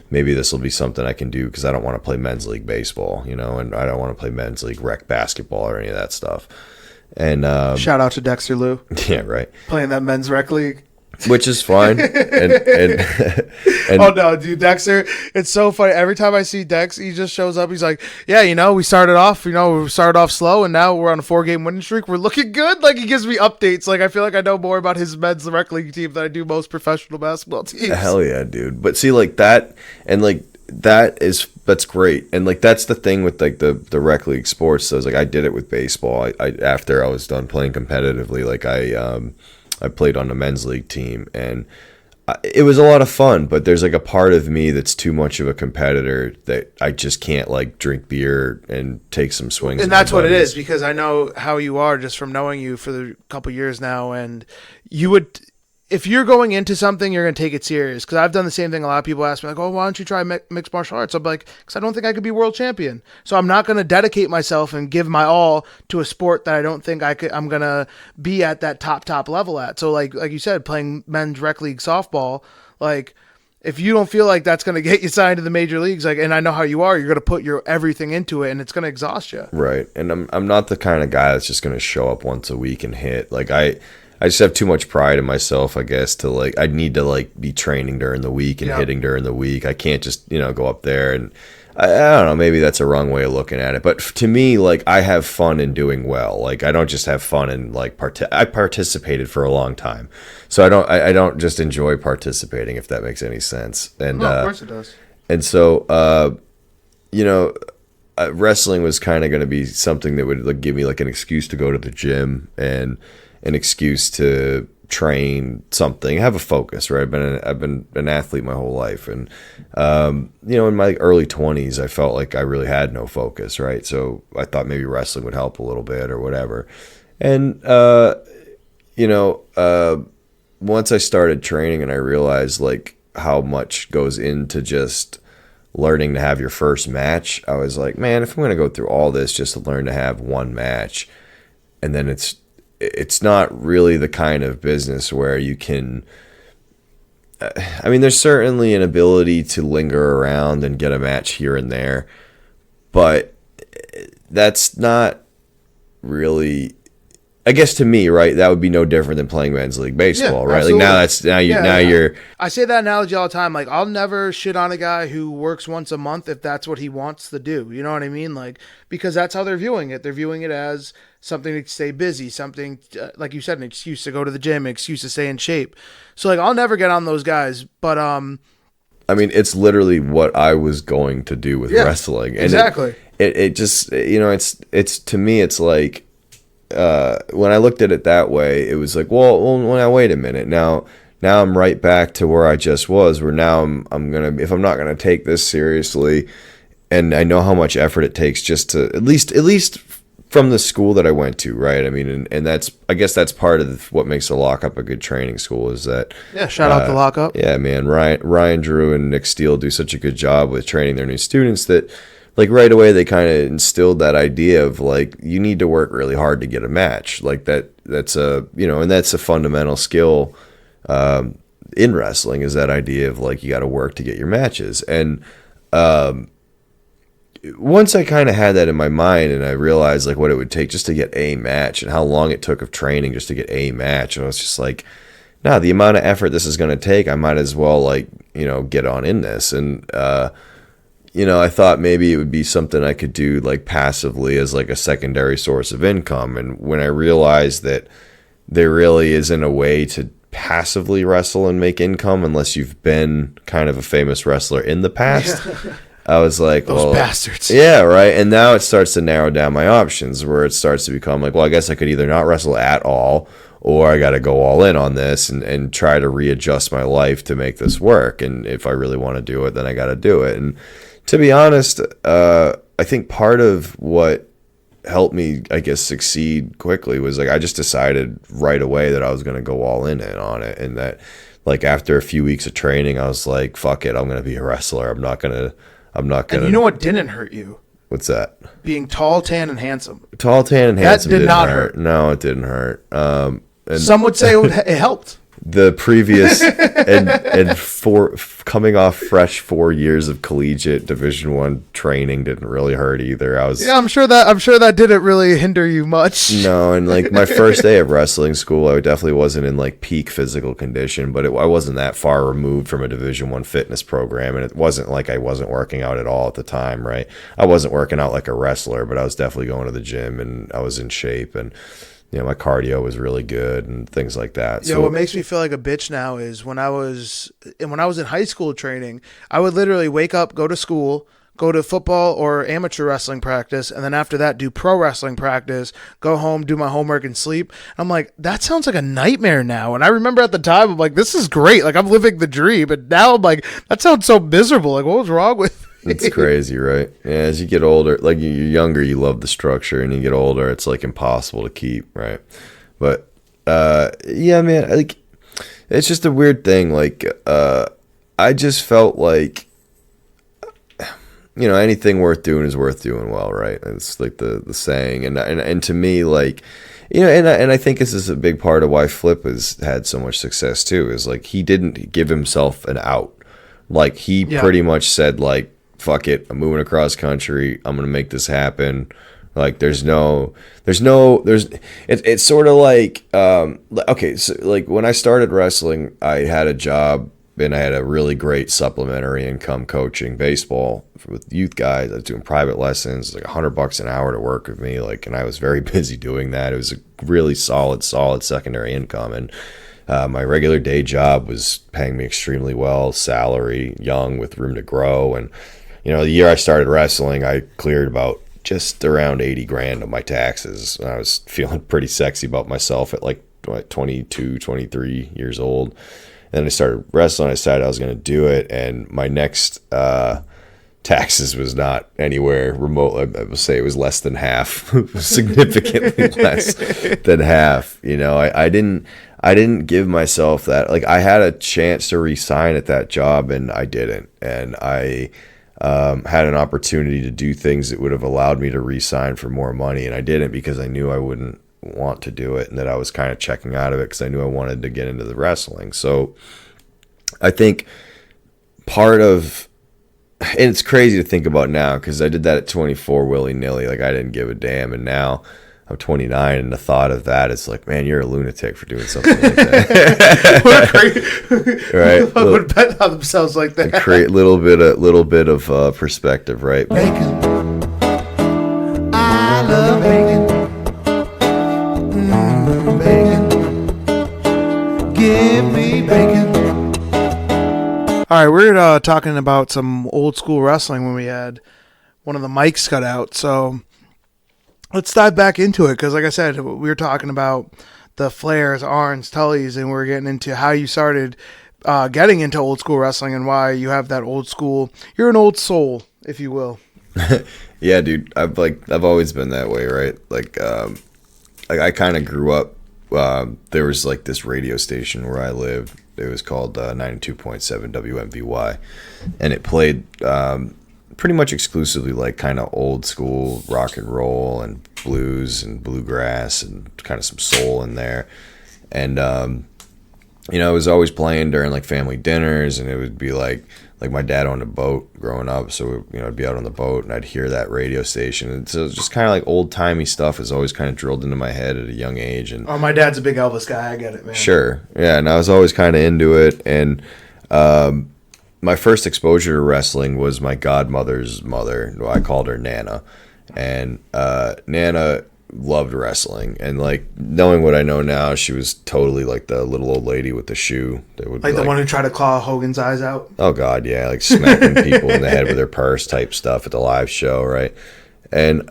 maybe this will be something I can do because I don't want to play men's league baseball, you know, and I don't want to play men's league rec basketball or any of that stuff. And shout out to Dexter Lou. Yeah, right. Playing that men's rec league. Which is fine. and oh no, dude, Dexter, it's so funny. Every time I see Dex, he just shows up. He's like, yeah, you know, we started off slow, and now we're on a 4-game winning streak. We're looking good. Like he gives me updates. Like I feel like I know more about his men's rec league team than I do most professional basketball teams. Hell yeah, dude. But see, like that, and like that's great. And like that's the thing with like the rec league sports. So it's like I did it with baseball. I after I was done playing competitively, like I played on the men's league team, and it was a lot of fun, but there's like a part of me that's too much of a competitor that I just can't like drink beer and take some swings. And that's what it is, because I know how you are just from knowing you for a couple years now, and you would, if you're going into something, you're going to take it serious. Because I've done the same thing. A lot of people ask me, like, oh, why don't you try mixed martial arts? I'm like, because I don't think I could be world champion. So I'm not going to dedicate myself and give my all to a sport that I don't think I'm going to be at that top level at. So like you said, playing men's rec league softball, like if you don't feel like that's going to get you signed to the major leagues, like, and I know how you are, you're going to put your everything into it, and it's going to exhaust you. Right. And I'm not the kind of guy that's just going to show up once a week and hit. Like I just have too much pride in myself, I guess, to like, I need to like be training during the week and hitting during the week. I can't just, you know, go up there and I don't know, maybe that's a wrong way of looking at it. But to me, like I have fun in doing well. Like I don't just have fun in like, I participated for a long time. So I don't just enjoy participating, if that makes any sense. And no, of course it does. And so, you know, wrestling was kind of going to be something that would like give me like an excuse to go to the gym and an excuse to train something, have a focus, right? I've been an athlete my whole life, and you know, in my early 20s, I felt like I really had no focus, right? So I thought maybe wrestling would help a little bit or whatever. And you know, once I started training and I realized like how much goes into just learning to have your first match, I was like, man, if I'm gonna go through all this just to learn to have one match, and then it's not really the kind of business where you can, I mean, there's certainly an ability to linger around and get a match here and there, but that's not really I guess to me, right, that would be no different than playing men's league baseball, right? absolutely. Like you're. I say that analogy all the time. Like, I'll never shit on a guy who works once a month if that's what he wants to do. You know what I mean? Like, because that's how they're viewing it. They're viewing it as something to stay busy, something like you said, an excuse to go to the gym, an excuse to stay in shape. So like, I'll never get on those guys. But I mean, it's literally what I was going to do with wrestling. And exactly. It just, it's to me, it's like. When I looked at it that way, it was like, well, now wait a minute. Now I'm right back to where I just was. Where now I'm gonna, if I'm not gonna take this seriously, and I know how much effort it takes just to at least from the school that I went to, right? I mean, and that's, I guess that's part of what makes the Lockup a good training school is that. Yeah, shout out to Lockup. Yeah, man, Ryan Drew and Nick Steele do such a good job with training their new students that. Like right away, they kind of instilled that idea of like you need to work really hard to get a match. Like that's a and that's a fundamental skill in wrestling is that idea of like you got to work to get your matches. And once I kind of had that in my mind, and I realized like what it would take just to get a match and how long it took of training just to get a match, and I was just like, nah, the amount of effort this is going to take, I might as well like get on in this and. I thought maybe it would be something I could do like passively as like a secondary source of income. And when I realized that there really isn't a way to passively wrestle and make income unless you've been kind of a famous wrestler in the past, I was like, those bastards. Yeah, right. And now it starts to narrow down my options where it starts to become like, well, I guess I could either not wrestle at all or I got to go all in on this and try to readjust my life to make this work. And if I really want to do it, then I got to do it. And to be honest, I think part of what helped me, I guess, succeed quickly was like I just decided right away that I was going to go all in on it, and that like after a few weeks of training, I was like, "Fuck it, I'm going to be a wrestler. I'm not gonna." And you know what didn't hurt you? What's that? Being tall, tan, and handsome. Tall, tan, and handsome did didn't not hurt. No, it didn't hurt. And some would say it helped. The previous and coming off fresh 4 years of collegiate Division I training didn't really hurt either. I'm sure that didn't really hinder you much. No, and like my first day of wrestling school, I definitely wasn't in like peak physical condition, but I wasn't that far removed from a Division I fitness program, and it wasn't like I wasn't working out at all at the time, right? I wasn't working out like a wrestler, but I was definitely going to the gym and I was in shape and. My cardio was really good and things like that. So what makes me feel like a bitch now is when I was in high school training, I would literally wake up, go to school, go to football or amateur wrestling practice, and then after that do pro wrestling practice, go home, do my homework, and sleep. I'm like, that sounds like a nightmare now. And I remember at the time, I'm like, this is great. Like, I'm living the dream. But now I'm like, that sounds so miserable. Like, what was wrong with me? It's crazy, right? Yeah, as you get older, like you're younger, you love the structure, and you get older, it's like impossible to keep, right? But yeah, man, like it's just a weird thing. Like I just felt like anything worth doing is worth doing well, right? It's like the saying, and to me, like and I think this is a big part of why Flip has had so much success too. Is like he didn't give himself an out. Like he pretty much said like. Fuck it, I'm moving across country. I'm gonna make this happen. Like it's sort of like okay, so like when I started wrestling, I had a job and I had a really great supplementary income coaching baseball with youth guys. I was doing private lessons, like $100 an hour to work with me, like, and I was very busy doing that. It was a really solid secondary income, and my regular day job was paying me extremely well, salary, young with room to grow, and the year I started wrestling, I cleared about just around 80 grand of my taxes. I was feeling pretty sexy about myself at like 22, 23 years old. And then I started wrestling. I decided I was going to do it. And my next taxes was not anywhere remote. I would say it was less than half, significantly less than half. I didn't give myself that. Like I had a chance to resign at that job and I didn't. And I had an opportunity to do things that would have allowed me to re-sign for more money, and I didn't because I knew I wouldn't want to do it and that I was kind of checking out of it because I knew I wanted to get into the wrestling. So I think part of, and it's crazy to think about now because I did that at 24 willy-nilly, like I didn't give a damn, and now I'm 29, and the thought of that is like, man, you're a lunatic for doing something like that. Right? Who would bet on themselves like that? Create little bit of perspective, right? Bacon. I love bacon. Bacon. Give me bacon. All right, we're talking about some old school wrestling when we had one of the mics cut out. So let's dive back into it because, like I said, we were talking about the Flairs, Arns, Tullys, and we're getting into how you started getting into old school wrestling and why you have that old school. You're an old soul, if you will. Yeah, dude. I've always been that way, right? Like I kind of grew up. There was like this radio station where I lived. It was called 92.7 WMVY, and it played pretty much exclusively like kind of old school rock and roll and blues and bluegrass and kind of some soul in there. And it was always playing during like family dinners, and it would be like my dad owned a boat growing up, so I'd be out on the boat and I'd hear that radio station, and so it was just kind of like old timey stuff is always kind of drilled into my head at a young age. And my dad's a big Elvis guy. I get it, man. Sure, yeah, and I was always kind of into it. And my first exposure to wrestling was my godmother's mother. I called her Nana, and Nana loved wrestling, and like knowing what I know now, she was totally like the little old lady with the shoe that would like the one who tried to claw Hogan's eyes out. Oh God, yeah, like smacking people in the head with her purse type stuff at the live show, right? And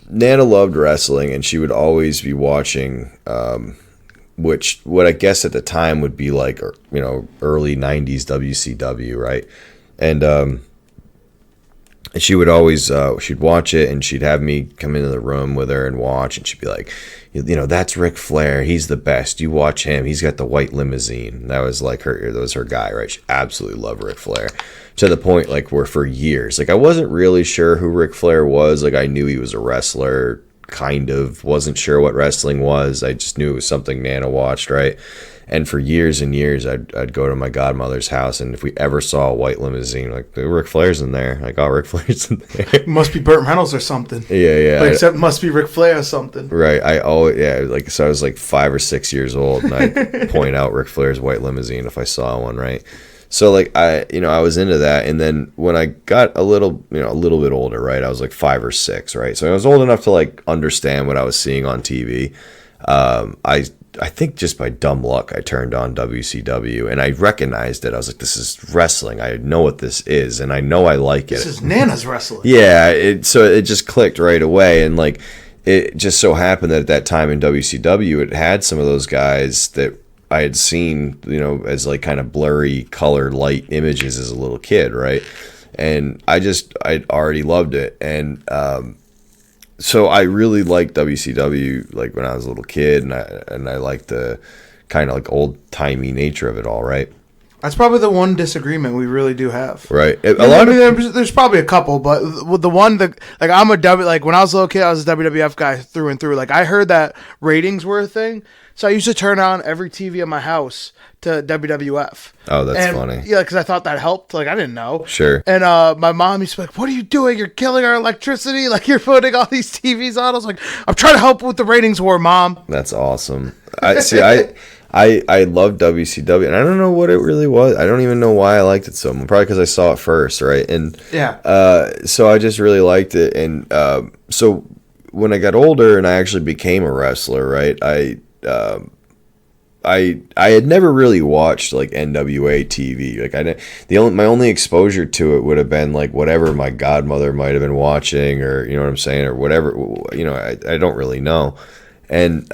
Nana loved wrestling, and she would always be watching what I guess at the time would be like early 90s WCW, right? And she would always she'd watch it, and she'd have me come into the room with her and watch, and she'd be like, that's Ric Flair, he's the best, you watch him, he's got the white limousine. That was like that was her guy, right? She absolutely loved Ric Flair, to the point like where for years, like I wasn't really sure who Ric Flair was. Like I knew he was a wrestler, kind of, wasn't sure what wrestling was. I just knew it was something Nana watched, right? And for years and years, I'd go to my godmother's house, and if we ever saw a white limousine, like Ric Flair's in there, like, oh, Ric Flair's in there. It must be Burt Reynolds or something. Yeah. Like, except it must be Ric Flair or something. Right. So I was like 5 or 6 years old, and I'd point out Ric Flair's white limousine if I saw one, right? So like I was into that, and then when I got a little bit older, right, I was like 5 or 6, right? So I was old enough to like understand what I was seeing on TV. I think just by dumb luck, I turned on WCW, and I recognized it. I was like, this is wrestling. I know what this is, and I know I like it. This is Nana's wrestling. Yeah, so it just clicked right away, and like it just so happened that at that time in WCW, it had some of those guys that I had seen, as like kind of blurry colored light images as a little kid, right? And I already loved it, and so I really liked WCW like when I was a little kid, and I liked the kind of like old timey nature of it all, right? That's probably the one disagreement we really do have, right? There's probably a couple, but the one that like when I was a little kid, I was a WWF guy through and through. Like I heard that ratings were a thing, so I used to turn on every TV in my house to WWF. Oh, that's funny. Yeah, because I thought that helped. Like I didn't know. Sure. And my mom used to be like, "What are you doing? You're killing our electricity! Like you're putting all these TVs on." I was like, "I'm trying to help with the ratings war, Mom." That's awesome. I love WCW, and I don't know what it really was. I don't even know why I liked it so much. Probably because I saw it first, right? And yeah. So I just really liked it, and so when I got older and I actually became a wrestler, right? I had never really watched like NWA TV. Like my only exposure to it would have been like whatever my godmother might have been watching, or you know what I'm saying, or whatever. I don't really know. And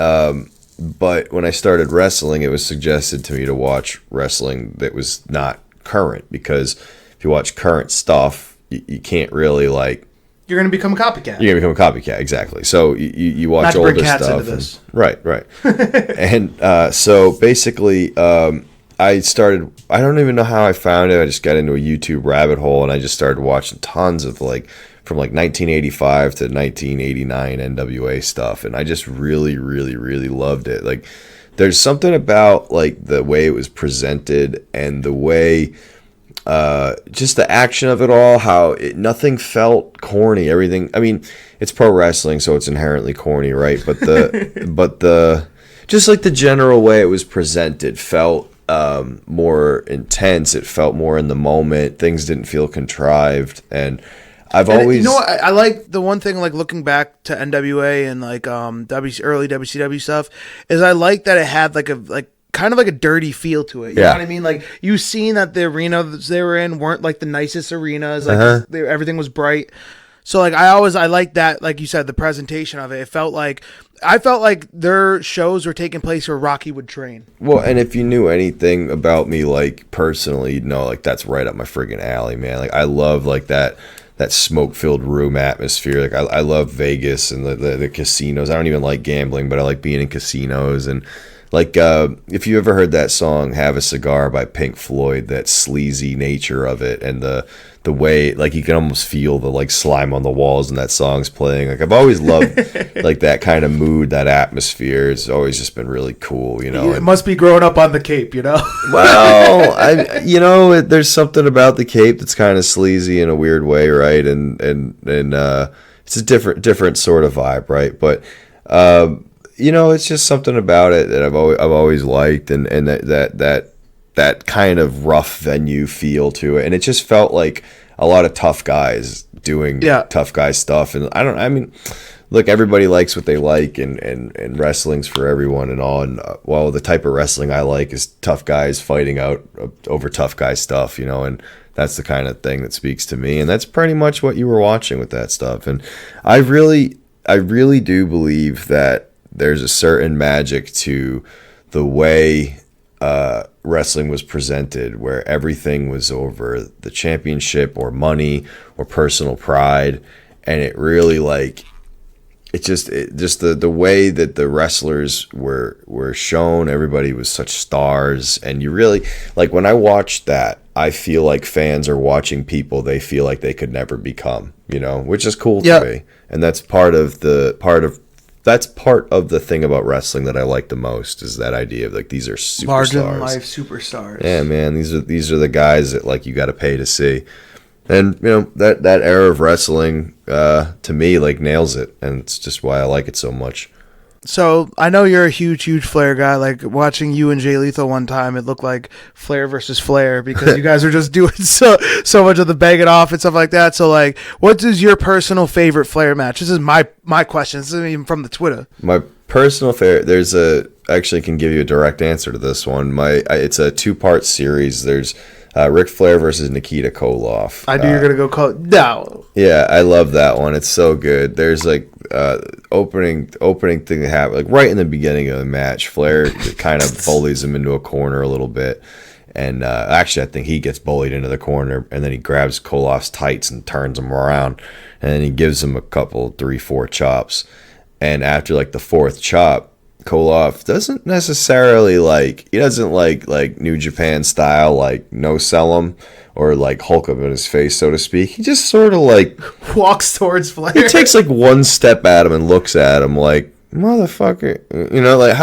but when I started wrestling, it was suggested to me to watch wrestling that was not current, because if you watch current stuff, you can't really like. You're going to become a copycat. You're going to become a copycat, exactly. So you watch older stuff. Into this. Right. And so basically, I started. I don't even know how I found it. I just got into a YouTube rabbit hole, and I just started watching tons of from 1985 to 1989 NWA stuff, and I just really, really, really loved it. Like, there's something about like the way it was presented and the way just the action of it all, how nothing felt corny. Everything, I mean, it's pro wrestling, so it's inherently corny, right? But the just like the general way it was presented felt more intense. It felt more in the moment. Things didn't feel contrived, and I've always, you know what, I like the one thing, like looking back to NWA and like early WCW stuff, is I like that it had like kind of like a dirty feel to it. You know what I mean? Like, you seen that the arenas they were in weren't like the nicest arenas. Like everything was bright. So like I like that, like you said, the presentation of it. I felt like their shows were taking place where Rocky would train. Well, and if you knew anything about me, like personally, you'd know like that's right up my friggin' alley, man. Like I love like that smoke-filled room atmosphere. Like I love Vegas and the casinos. I don't even like gambling, but I like being in casinos. And like if you ever heard that song "Have a Cigar" by Pink Floyd, that sleazy nature of it, and the way like you can almost feel the like slime on the walls and that song's playing. Like I've always loved like that kind of mood, that atmosphere. It's always just been really cool, you know. It must be growing up on the Cape, you know. Well, there's something about the Cape that's kind of sleazy in a weird way, right? And it's a different sort of vibe, right? But it's just something about it that I've always liked, and that kind of rough venue feel to it, and it just felt like a lot of tough guys doing tough guy stuff. And look, everybody likes what they like, and wrestling's for everyone and all. And well, the type of wrestling I like is tough guys fighting out over tough guy stuff, you know, and that's the kind of thing that speaks to me, and that's pretty much what you were watching with that stuff. And I really do believe that there's a certain magic to the way wrestling was presented, where everything was over the championship or money or personal pride, and it really like the way that the wrestlers were shown. Everybody was such stars, and you really like, when I watched that, I feel like fans are watching people they feel like they could never become, you know, which is cool to me, and that's part of the thing about wrestling that I like the most, is that idea of like, these are superstars, larger than life superstars. Yeah, man, these are the guys that like you got to pay to see, and you know that era of wrestling to me like nails it, and it's just why I like it so much. So I know you're a huge Flair guy. Like, watching you and Jay Lethal one time, it looked like Flair versus Flair, because you guys are just doing so much of the begging off and stuff like that. So like, what is your personal favorite Flair match? This is my question. This isn't even from the Twitter. My personal favorite, actually can give you a direct answer to this one. It's a 2-part series. There's Ric Flair versus Nikita Koloff. I knew you were gonna go no. Yeah, I love that one. It's so good. There's like opening thing that happened like right in the beginning of the match. Flair kind of bullies him into a corner a little bit, and actually I think he gets bullied into the corner, and then he grabs Koloff's tights and turns him around, and then he gives him a couple 3-4 chops, and after like the 4th chop, Koloff doesn't necessarily like New Japan style, like no sell him or like Hulk up in his face, so to speak. He just sort of like walks towards Flair. He takes like one step at him and looks at him like, motherfucker, you know, like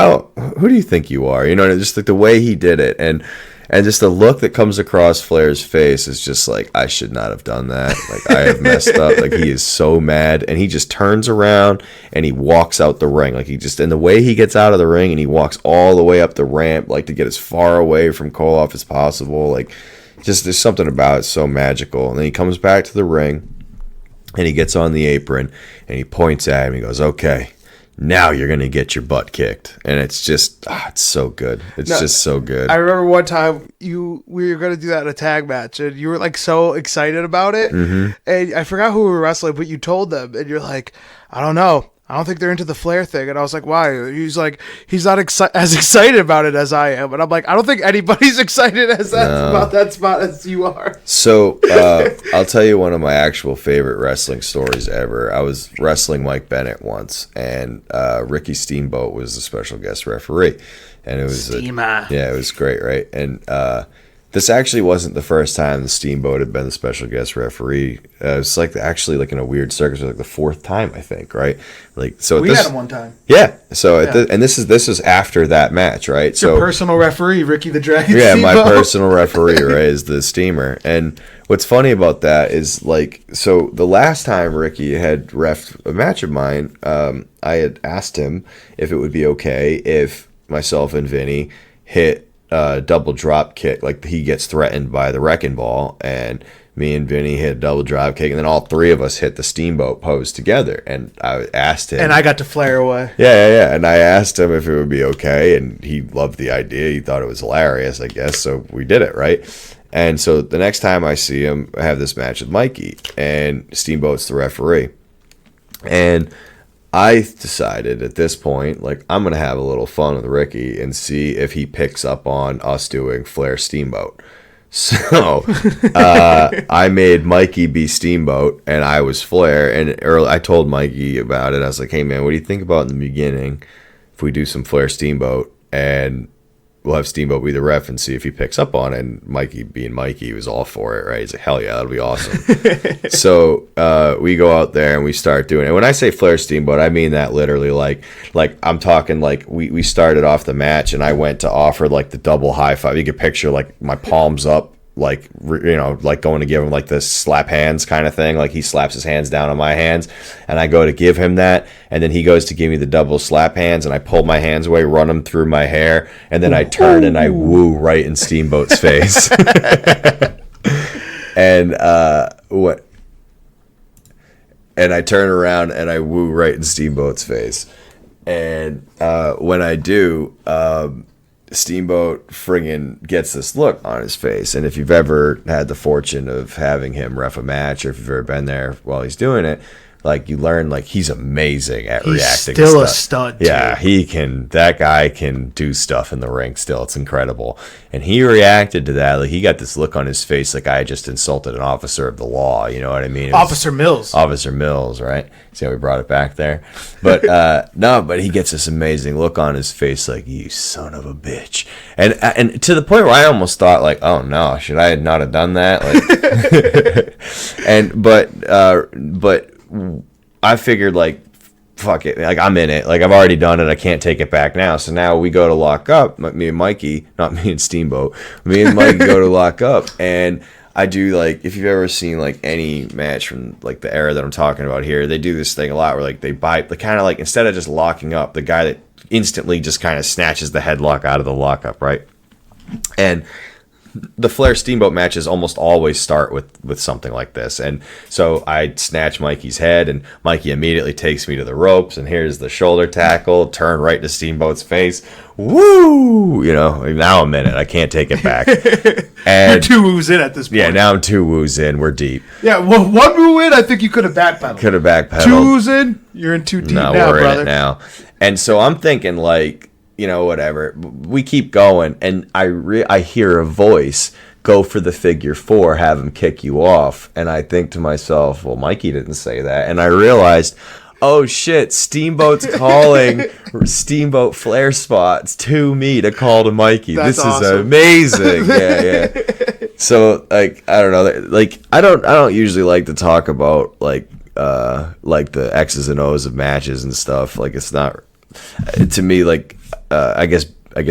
who do you think you are? You know, just like the way he did it, and just the look that comes across Flair's face is just like, I should not have done that. Like, I have messed up. Like, he is so mad, and he just turns around and he walks out the ring. Like, and the way he gets out of the ring and he walks all the way up the ramp, like to get as far away from Koloff as possible. Like, just there's something about it so magical. And then he comes back to the ring and he gets on the apron and he points at him. He goes, okay, now you're going to get your butt kicked. And it's just, it's so good. It's just so good. I remember one time we were going to do that in a tag match, and you were like so excited about it. Mm-hmm. And I forgot who we were wrestling, but you told them, and you're like, I don't know. I don't think they're into the Flair thing. And I was like, why? He's like, he's not as excited about it as I am. And I'm like, I don't think anybody's excited about that spot as you are. So I'll tell you one of my actual favorite wrestling stories ever. I was wrestling Mike Bennett once, and Ricky Steamboat was the special guest referee. And it was Steamer. it was great, right? And This actually wasn't the first time the Steamboat had been the special guest referee. It's like actually like in a weird circus, like the fourth time, I think, right? Like so. We had him one time. Yeah. So and this is after that match, right? It's your personal referee, Ricky the Dragon. Yeah, Steamboat. my personal referee, right, is the Steamer. And what's funny about that is like, so the last time Ricky had reffed a match of mine, I had asked him if it would be okay if myself and Vinny hit double drop kick, like he gets threatened by the wrecking ball, and me and Vinny hit a double drop kick, and then all three of us hit the Steamboat pose together. And I asked him, and I got to flare away. Yeah. And I asked him if it would be okay, and he loved the idea. He thought it was hilarious, I guess. So we did it, right? And so the next time I see him, I have this match with Mikey, and Steamboat's the referee, and I decided at this point, like, I'm going to have a little fun with Ricky and see if he picks up on us doing Flair Steamboat. So I made Mikey be Steamboat and I was Flair. And I told Mikey about it. I was like, hey, man, what do you think about in the beginning if we do some Flair Steamboat? And we'll have Steamboat be the ref and see if he picks up on it. And Mikey, being Mikey, was all for it, right? He's like, hell yeah, that'll be awesome. So we go out there and we start doing it. When I say Flair Steamboat, I mean that literally. Like I'm talking like we started off the match and I went to offer like the double high five. You could picture like my palms up, like, you know, like going to give him like the slap hands kind of thing. Like he slaps his hands down on my hands and I go to give him that. And then he goes to give me the double slap hands and I pull my hands away, run them through my hair. And then I turn and I woo right in Steamboat's face. And and I turn around and I woo right in Steamboat's face. And when I do, Steamboat friggin' gets this look on his face. And if you've ever had the fortune of having him ref a match, or if you've ever been there while he's doing it, like you learn like he's amazing at reacting. He's still to a stuff. stud, too. Yeah, that guy can do stuff in the ring still. It's incredible. And he reacted to that. Like he got this look on his face like I just insulted an officer of the law. You know what I mean? Officer Mills, right? See how we brought it back there? But no, but he gets this amazing look on his face like, you son of a bitch. And to the point where I almost thought like, oh no, should I not have done that? Like but I figured like, fuck it, like I'm in it, like I've already done it, I can't take it back now. So now we go to lock up, me and Mikey, not me and Steamboat, me and Mikey go to lock up, and I do like, if you've ever seen like any match from like the era that I'm talking about here, they do this thing a lot where like they kind of like, instead of just locking up, the guy that instantly just kind of snatches the headlock out of the lockup, right? And the Flair Steamboat matches almost always start with something like this. And so I snatch Mikey's head, and Mikey immediately takes me to the ropes, and here's the shoulder tackle, turn right to Steamboat's face. Woo! You know, now I'm in it. I can't take it back. And you're 2 woos in at this point. Yeah, now I'm 2 woos in. We're deep. Yeah, well, 1 woo in, I think you could have backpedaled. 2 woos in, you're in too deep now, we're brother. in it now. And so I'm thinking like, you know, whatever. We keep going, and I hear a voice, go for the figure 4, have him kick you off. And I think to myself, well, Mikey didn't say that. And I realized, oh shit, Steamboat's calling Steamboat Flair spots to me to call to Mikey. That's this awesome. is amazing. Yeah. So like, I don't know, like I don't usually like to talk about like the X's and O's of matches and stuff. Like it's not, to me, like I guess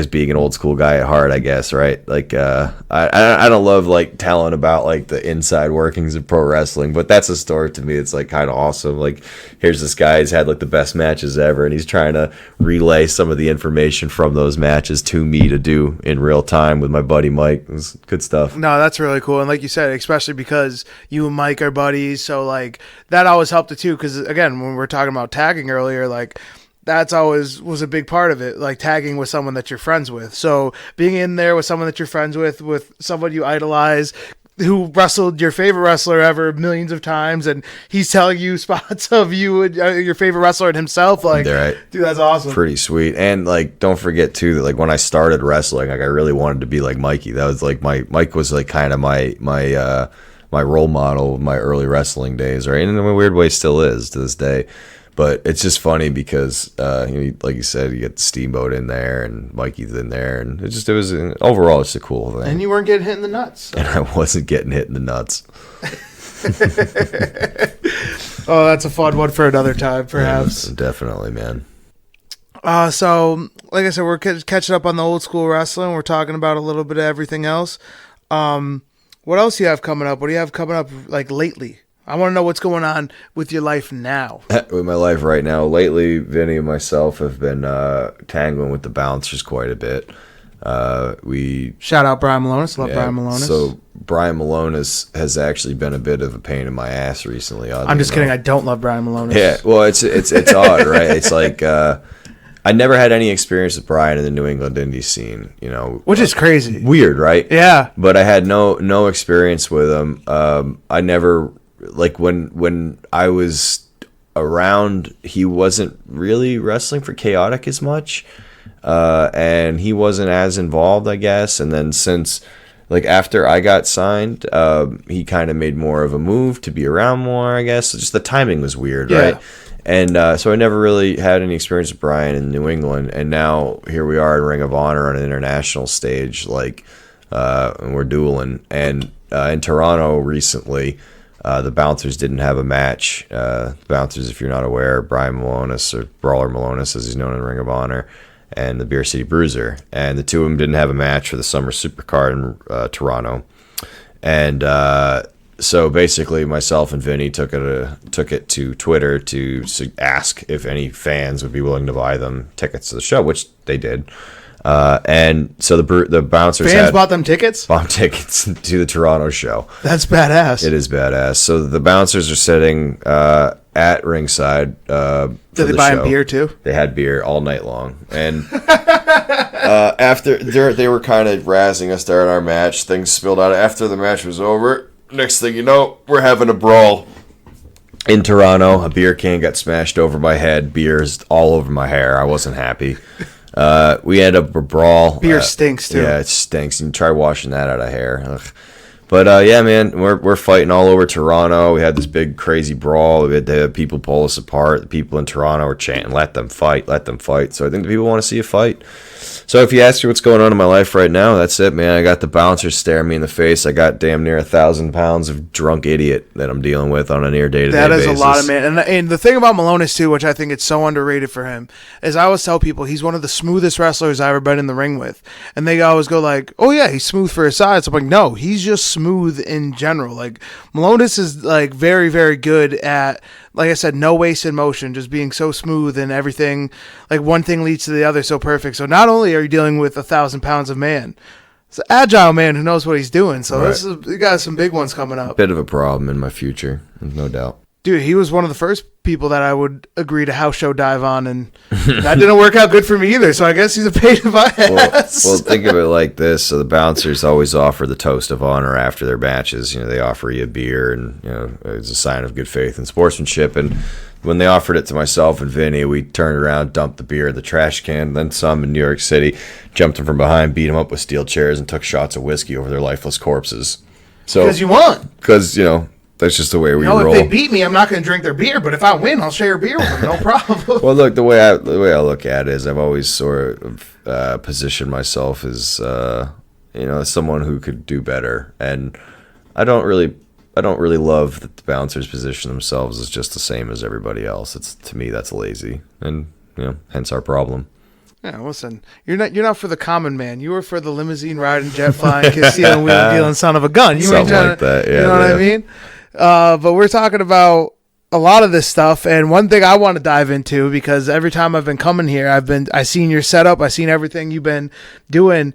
being an old school guy at heart, I guess, right? Like I don't love like telling about like the inside workings of pro wrestling, but that's a story to me. It's like kind of awesome. Like here's this guy who's had like the best matches ever, and he's trying to relay some of the information from those matches to me to do in real time with my buddy Mike. It was good stuff. No, that's really cool. And like you said, especially because you and Mike are buddies, so like that always helped it too. Because again, when we were talking about tagging earlier, like that's always was a big part of it, like tagging with someone that you're friends with. So being in there with someone that you're friends with someone you idolize, who wrestled your favorite wrestler ever millions of times, and he's telling you spots of you and your favorite wrestler and himself, like, right. Dude, that's awesome. Pretty sweet. And like, don't forget too that like when I started wrestling, like I really wanted to be like Mikey. That was like Mike was like kind of my role model of my early wrestling days, right? And in a weird way still is to this day. But it's just funny because, like you said, you get the Steamboat in there and Mikey's in there, and overall it's a cool thing. And you weren't getting hit in the nuts. And I wasn't getting hit in the nuts. Oh, that's a fun one for another time, perhaps. Yeah, definitely, man. So, like I said, we're catching up on the old school wrestling. We're talking about a little bit of everything else. What else do you have coming up? What do you have coming up like lately? I want to know what's going on with your life now. With my life right now, lately, Vinny and myself have been tangling with the bouncers quite a bit. Shout out Brian Malonis. Love Brian Malonis. So Brian Malonis has actually been a bit of a pain in my ass recently. I'm just kidding. I don't love Brian Malonis. Yeah, well, it's odd, right? It's like I never had any experience with Brian in the New England indie scene, which is crazy. Weird, right? Yeah. But I had no experience with him. I never. Like when I was around, he wasn't really wrestling for Chaotic as much, and he wasn't as involved, I guess. And then since, like, after I got signed, he kind of made more of a move to be around more, I guess. So just the timing was weird, right? And so I never really had any experience with Brian in New England, and now here we are in Ring of Honor on an international stage, like, and we're dueling. And in Toronto recently. The Bouncers didn't have a match. Bouncers, if you're not aware, Brian Malonis, or Brawler Malonis, as he's known in Ring of Honor, and the Beer City Bruiser. And the two of them didn't have a match for the Summer Supercard in Toronto. And so basically myself and Vinny took it to Twitter to ask if any fans would be willing to buy them tickets to the show, which they did. And so the Bouncers fans bought them tickets? Bought tickets to the Toronto show. That's badass. It is badass. So the Bouncers are sitting at ringside. Did they buy them beer too? They had beer all night long. And after they were kind of razzing us during our match, things spilled out. After the match was over, next thing you know, we're having a brawl. In Toronto, a beer can got smashed over my head. Beer's all over my hair. I wasn't happy. We end up a brawl. Beer stinks too. Yeah, it stinks. And try washing that out of hair. Ugh. But yeah, man, we're fighting all over Toronto. We had this big crazy brawl. We had to have people pull us apart. The people in Toronto were chanting, "Let them fight, let them fight." So I think the people want to see a fight. So if you ask me what's going on in my life right now, that's it, man. I got the Bouncers staring me in the face. I got damn near 1,000 pounds of drunk idiot that I'm dealing with on a near day-to-day basis. That is a lot of man. And the thing about Malonis too, which I think it's so underrated for him, is I always tell people he's one of the smoothest wrestlers I've ever been in the ring with. And they always go like, "Oh yeah, he's smooth for his size." I'm like, no, he's just smooth in general. Like Malonis is like very, very good at, like I said, no wasted motion, just being so smooth and everything. Like one thing leads to the other so perfect. So not only are you dealing with 1,000 pounds of man, it's an agile man who knows what he's doing. So right. You got some big ones coming up. Bit of a problem in my future, no doubt. Dude, he was one of the first people that I would agree to house show dive on, and that didn't work out good for me either, so I guess he's a pain in my ass. Well, think of it like this. So the Bouncers always offer the toast of honor after their matches. They offer you a beer, and it's a sign of good faith and sportsmanship. And when they offered it to myself and Vinny, we turned around, dumped the beer in the trash can, then some in New York City, jumped them from behind, beat them up with steel chairs, and took shots of whiskey over their lifeless corpses. So because you won. Because, that's just the way we roll. If they beat me, I'm not going to drink their beer. But if I win, I'll share a beer with them. No problem. Well, look, the way I look at it is I've always sort of positioned myself as someone who could do better, and I don't really love that the Bouncers position themselves as just the same as everybody else. To me, that's lazy, and hence our problem. Yeah, listen, you're not for the common man. You were for the limousine riding, jet flying, concealing, wheel dealing son of a gun. You Something like that. Yeah, you know what I mean? But we're talking about a lot of this stuff, and one thing I want to dive into, because every time I've been coming here, I seen your setup, I seen everything you've been doing.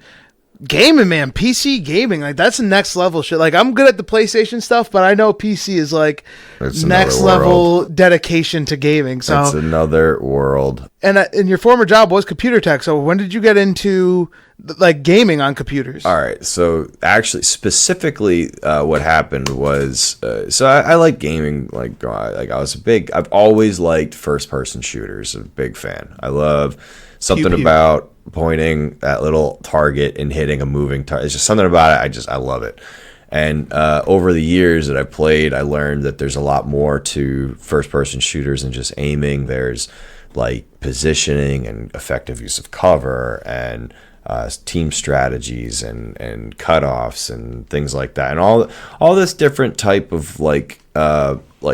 Gaming, man, PC gaming, like that's next level shit. Like I'm good at the PlayStation stuff, but I know PC is like next level dedication to gaming. So it's another world. And your former job was computer tech. So when did you get into like gaming on computers? All right, so actually, specifically, what happened was, so I like gaming. I've always liked first person shooters. I'm a big fan. I love something Pew, pew. about pointing that little target and hitting a moving target. It's just something about it. I love it. And over the years that I played, I learned that there's a lot more to first-person shooters than just aiming. There's like positioning and effective use of cover and team strategies and cutoffs and things like that, and all this different type of like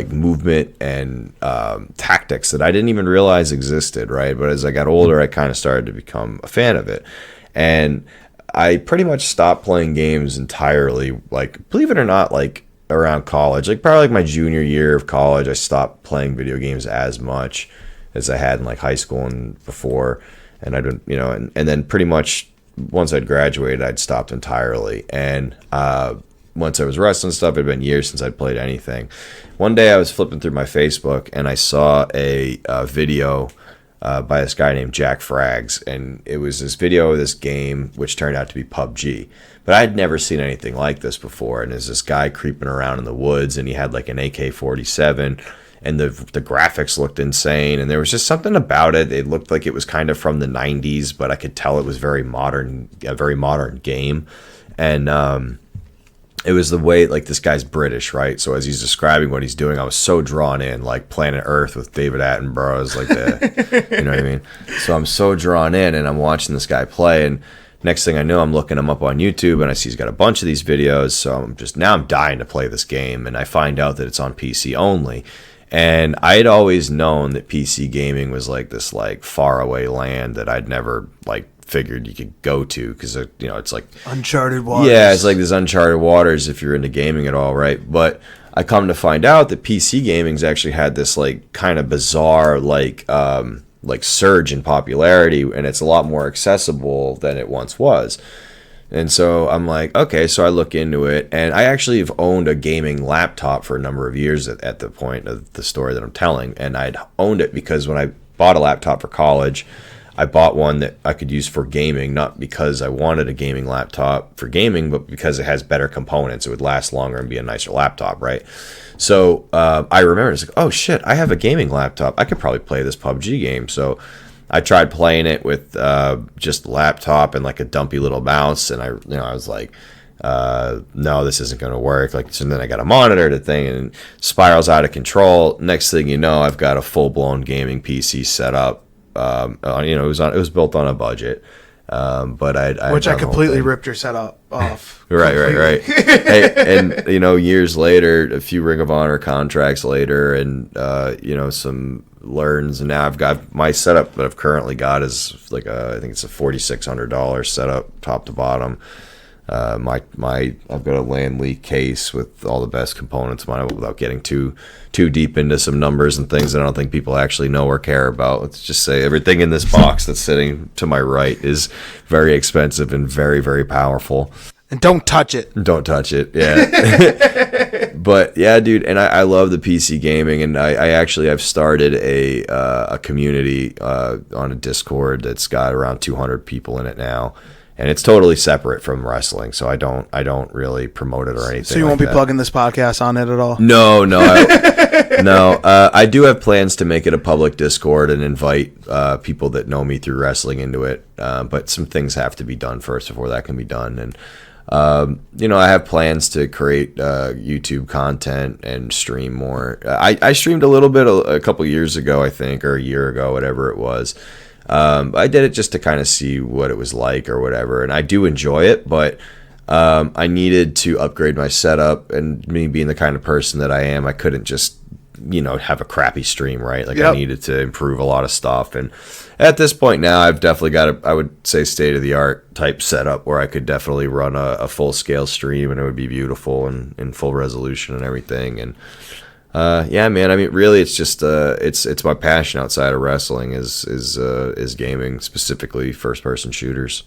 movement and tactics that I didn't even realize existed, right? But as I got older, I kind of started to become a fan of it, and I pretty much stopped playing games entirely. Like, believe it or not, like around college, like probably like my junior year of college, I stopped playing video games as much as I had in like high school and before. And I don't, and then pretty much once I'd graduated, I'd stopped entirely. And once I was wrestling stuff, it had been years since I'd played anything. One day I was flipping through my Facebook and I saw a video by this guy named Jack Frags, and it was this video of this game which turned out to be PUBG. But I'd never seen anything like this before. And there's this guy creeping around in the woods, and he had like an AK-47, and the graphics looked insane, and there was just something about it. It looked like it was kind of from the 90s, but I could tell it was a very modern game. And it was the way, like, this guy's British, right? So as he's describing what he's doing, I was so drawn in, like Planet Earth with David Attenborough. I was like, you know what I mean? So I'm so drawn in, and I'm watching this guy play, and next thing I know, I'm looking him up on YouTube, and I see he's got a bunch of these videos. So I'm dying to play this game, and I find out that it's on PC only. And I'd always known that PC gaming was like this like faraway land that I'd never like figured you could go to, because it's like Uncharted waters. Yeah, it's like this uncharted waters if you're into gaming at all, right? But I come to find out that PC gaming's actually had this like kind of bizarre like surge in popularity, and it's a lot more accessible than it once was. And so I'm like, okay, so I look into it, and I actually have owned a gaming laptop for a number of years at the point of the story that I'm telling. And I'd owned it because when I bought a laptop for college, I bought one that I could use for gaming, not because I wanted a gaming laptop for gaming, but because it has better components. It would last longer and be a nicer laptop, right? So I remember, it's like, oh shit, I have a gaming laptop. I could probably play this PUBG game. So I tried playing it with just the laptop and like a dumpy little mouse, and I was like, no, this isn't going to work. Like, so then I got a monitor, the thing, and it spirals out of control. Next thing you know, I've got a full blown gaming PC set up. It was built on a budget, but I completely ripped your setup off. Right. Hey, and years later, a few Ring of Honor contracts later, and some learns, and now I've got my setup that I've currently got is like I think it's a $4,600 setup top to bottom. I've got a Land Leak case with all the best components without getting too deep into some numbers and things that I don't think people actually know or care about. Let's just say everything in this box that's sitting to my right is very expensive and very, very powerful. And don't touch it. Don't touch it, yeah. But yeah, dude, and I love the PC gaming, and I've started a community on a Discord that's got around 200 people in it now. And it's totally separate from wrestling, so I don't really promote it or anything. So you won't be plugging this podcast on it at all? No. I do have plans to make it a public Discord and invite people that know me through wrestling into it. But some things have to be done first before that can be done. And I have plans to create YouTube content and stream more. I streamed a little bit a couple years ago, I think, or a year ago, whatever it was. I did it just to kind of see what it was like or whatever, and I do enjoy it, but I needed to upgrade my setup, and me being the kind of person that I am, I couldn't just have a crappy stream, right? Like, yep. I needed to improve a lot of stuff, and at this point now, I've definitely got I would say state-of-the-art type setup where I could definitely run a full-scale stream, and it would be beautiful and in full resolution and everything, and yeah, man. I mean, really, it's just it's my passion outside of wrestling is gaming, specifically first person shooters.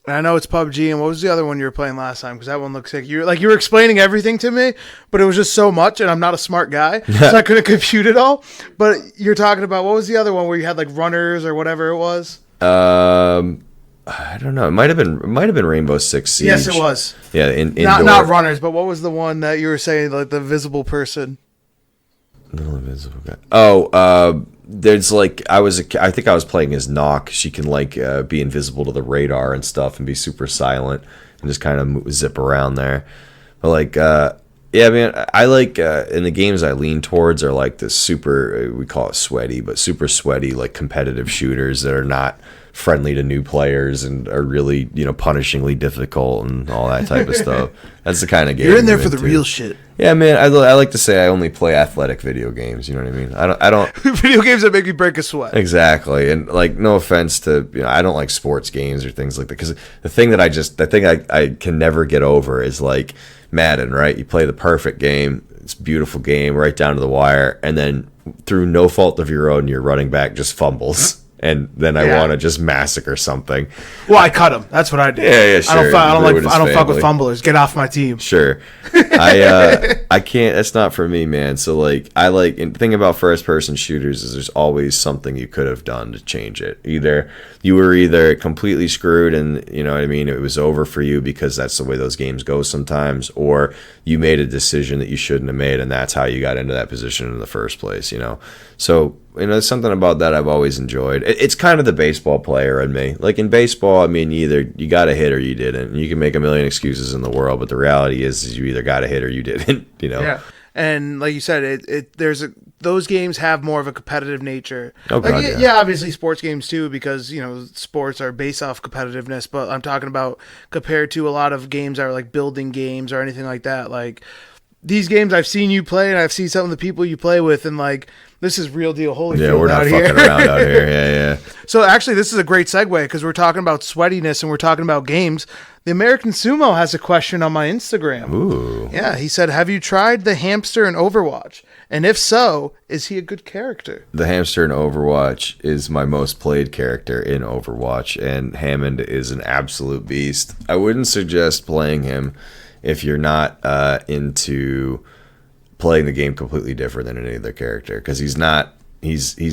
And I know it's PUBG, and what was the other one you were playing last time? Because that one looks like you were explaining everything to me, but it was just so much, and I'm not a smart guy, so I couldn't compute it all. But you're talking about, what was the other one where you had like runners or whatever it was? I don't know. It might have been Rainbow Six Siege. Yes, it was. Yeah, not runners, but what was the one that you were saying, like the visible person? No invisible guy. Oh, there's like I think I was playing as Nock. She can like be invisible to the radar and stuff and be super silent and just kind of zip around there. But like, yeah, man, I like in the games I lean towards are like the super, we call it sweaty, but super sweaty, like competitive shooters that are not friendly to new players and are really, punishingly difficult and all that type of stuff. That's the kind of game You're in there for the real shit. Yeah, man. I like to say I only play athletic video games. You know what I mean? I don't. Video games that make you break a sweat. Exactly, and like, no offense to, I don't like sports games or things like that, because the thing I can never get over is like Madden, right? You play the perfect game, it's a beautiful game, right down to the wire, and then through no fault of your own, your running back just fumbles. And then I want to just massacre something. Well, I cut him. That's what I did. Yeah, sure. I don't fuck with fumblers. Get off my team. Sure. I can't. That's not for me, man. So like, and the thing about first person shooters is there's always something you could have done to change it. Either you were completely screwed, and you know what I mean, it was over for you because that's the way those games go sometimes, or you made a decision that you shouldn't have made, and that's how you got into that position in the first place. So. There's something about that I've always enjoyed. It's kind of the baseball player in me. Like in baseball, I mean, either you got a hit or you didn't. You can make a million excuses in the world, but the reality is you either got a hit or you didn't. Yeah. And like you said, those games have more of a competitive nature. Oh, God, yeah, obviously sports games too, because sports are based off competitiveness. But I'm talking about compared to a lot of games that are like building games or anything like that. Like these games, I've seen you play, and I've seen some of the people you play with, and like. This is real deal Holyfield. Yeah, we're not fucking around out here. Yeah. So actually, this is a great segue because we're talking about sweatiness and we're talking about games. The American Sumo has a question on my Instagram. Ooh. Yeah, he said, "Have you tried the hamster in Overwatch? And if so, is he a good character?" The hamster in Overwatch is my most played character in Overwatch, and Hammond is an absolute beast. I wouldn't suggest playing him if you're not into playing the game completely different than any other character, because he's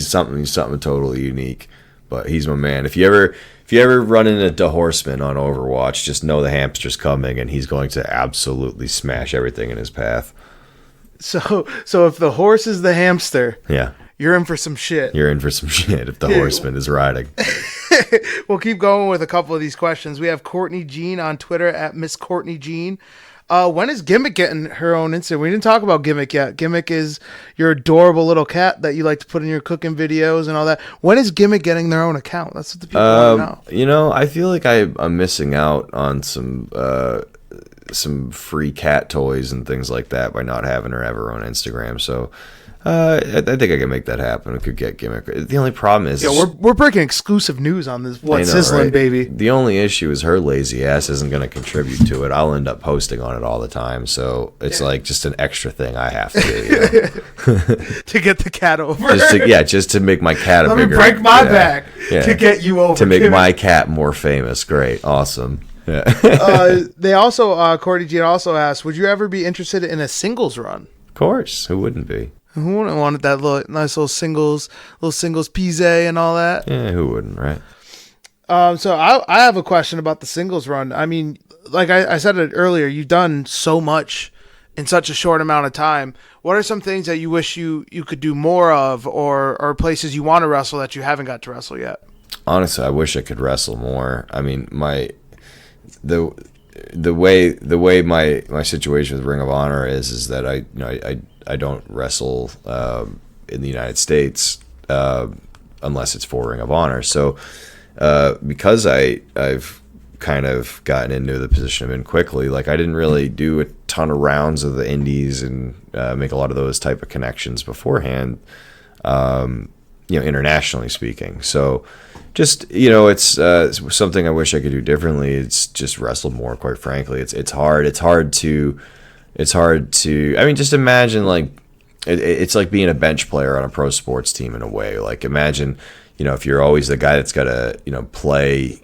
something totally unique. But he's my man. If you ever run into Horseman on Overwatch, just know the hamster's coming and he's going to absolutely smash everything in his path. So if the horse is the hamster, yeah, you're in for some shit. You're in for some shit if the Horseman is riding. We'll keep going with a couple of these questions. We have Courtney Jean on Twitter at Miss Courtney Jean. When is Gimmick getting her own Instagram? We didn't talk about Gimmick yet. Gimmick is your adorable little cat that you like to put in your cooking videos and all that. When is Gimmick getting their own account? That's what the people want to know. I feel like I'm missing out on some free cat toys and things like that by not having her have her own Instagram. So I think I can make that happen. We could get Gimmick. The only problem is... Yeah, we're breaking exclusive news on this. Sizzling, right? Baby. The only issue is her lazy ass isn't going to contribute to it. I'll end up posting on it all the time. So it's like just an extra thing I have to do. To get the cat over. Just to make my cat Let bigger. me break my back to get you over. To make my cat more famous. Great. Awesome. Yeah. They also, Courtney Jean also asked, would you ever be interested in a singles run? Of course. Who wouldn't be? Who wouldn't want that nice little singles pise and all that? Yeah, who wouldn't, right? So I have a question about the singles run. I mean, like I said it earlier, you've done so much in such a short amount of time. What are some things that you wish you could do more of, or places you want to wrestle that you haven't got to wrestle yet? Honestly, I wish I could wrestle more. I mean, the way my situation with Ring of Honor is that I don't wrestle in the United States unless it's for Ring of Honor. So because I've kind of gotten into the position I'm in quickly, like I didn't really do a ton of rounds of the indies and make a lot of those type of connections beforehand, internationally speaking. So just, it's something I wish I could do differently. It's just wrestle more, quite frankly. It's hard to, I mean, just imagine like, it's like being a bench player on a pro sports team in a way. Like imagine, if you're always the guy that's got to, play,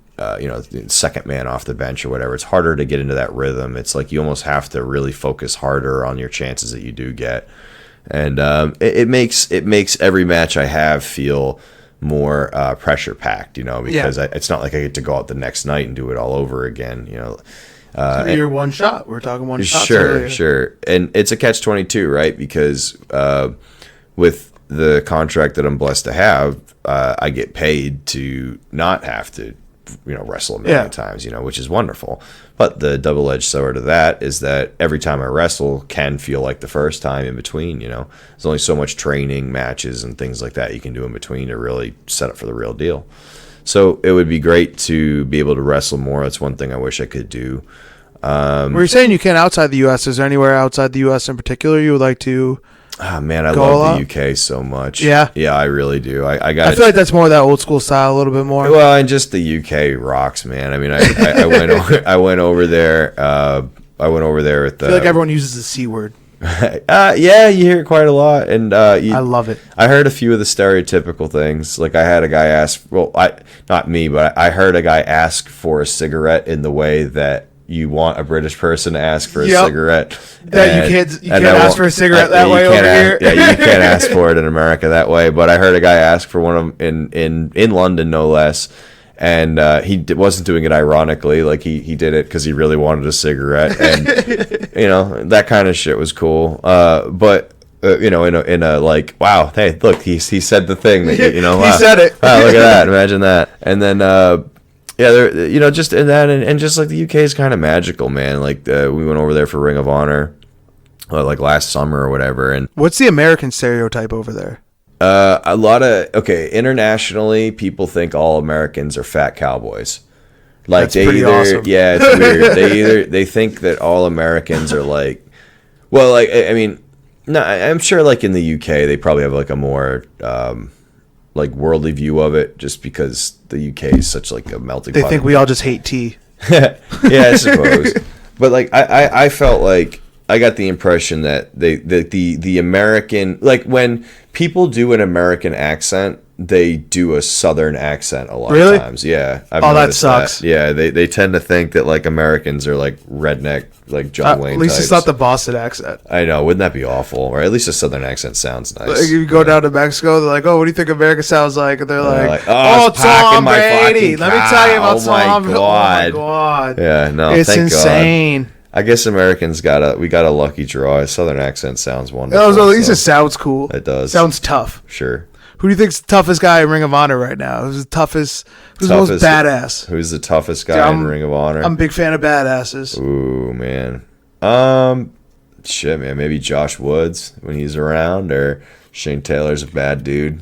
second man off the bench or whatever, it's harder to get into that rhythm. It's like you almost have to really focus harder on your chances that you do get. And it makes every match I have feel more pressure packed, because it's not like I get to go out the next night and do it all over again, You're one shot. We're talking one shot. Sure. And it's a catch-22, right? Because with the contract that I'm blessed to have, I get paid to not have to, wrestle a million times, which is wonderful. But the double-edged sword of that is that every time I wrestle can feel like the first time in between, There's only so much training, matches, and things like that you can do in between to really set up for the real deal. So it would be great to be able to wrestle more. That's one thing I wish I could do. You're saying you can outside the U.S. Is there anywhere outside the U.S. in particular you would like to? Oh, man, I love the UK so much. Yeah? Yeah, I really do. I feel like that's more of that old school style a little bit more. Well, and just the UK rocks, man. I mean, I went over there. I went over there with I feel like everyone uses the C word. Yeah, you hear it quite a lot, and I love it. I heard a few of the stereotypical things. Like I had a guy ask, not me, but I heard a guy ask for a cigarette in the way that you want a British person to ask for a cigarette. That you can't ask for a cigarette that way over here. Yeah, you can't ask for it in America that way. But I heard a guy ask for one of them in London, no less. And he wasn't doing it ironically. Like he did it because he really wanted a cigarette, and that kind of shit was cool. But in a like, wow, hey, look, he said the thing that he said it. Wow, look at that, imagine that. And then just in that, and just like the UK is kind of magical, man. Like we went over there for Ring of Honor, like last summer or whatever. And what's the American stereotype over there? A lot of internationally, people think all Americans are fat cowboys. Like that's pretty awesome. Yeah, it's weird. They think that all Americans are like, well, like I mean, no, I'm sure like in the UK they probably have like a more like worldly view of it, just because the UK is such like a melting pot. They think we all just hate tea. Yeah, I suppose. But like I felt like I got the impression that the American, like when people do an American accent, they do a Southern accent a lot of times. Yeah. I've that sucks. That. Yeah, they tend to think that like Americans are like redneck, like John Wayne At least types. It's not the Boston accent. I know, wouldn't that be awful? Or at least a Southern accent sounds nice. Like you go down to Mexico, they're like, "Oh, what do you think America sounds like?" And they're like, "Oh, Tom Brady. Let me tell you about Tom Brady." Oh my god. Yeah, no, it's thank insane. God. I guess Americans got a lucky draw. A Southern accent sounds wonderful. At least it sounds cool. It does. Sounds tough. Sure. Who do you think's the toughest guy in Ring of Honor right now? Who's the toughest? Who's the most badass? Who's the toughest guy in Ring of Honor? I'm a big fan of badasses. Ooh, man. Shit, man. Maybe Josh Woods when he's around, or Shane Taylor's a bad dude.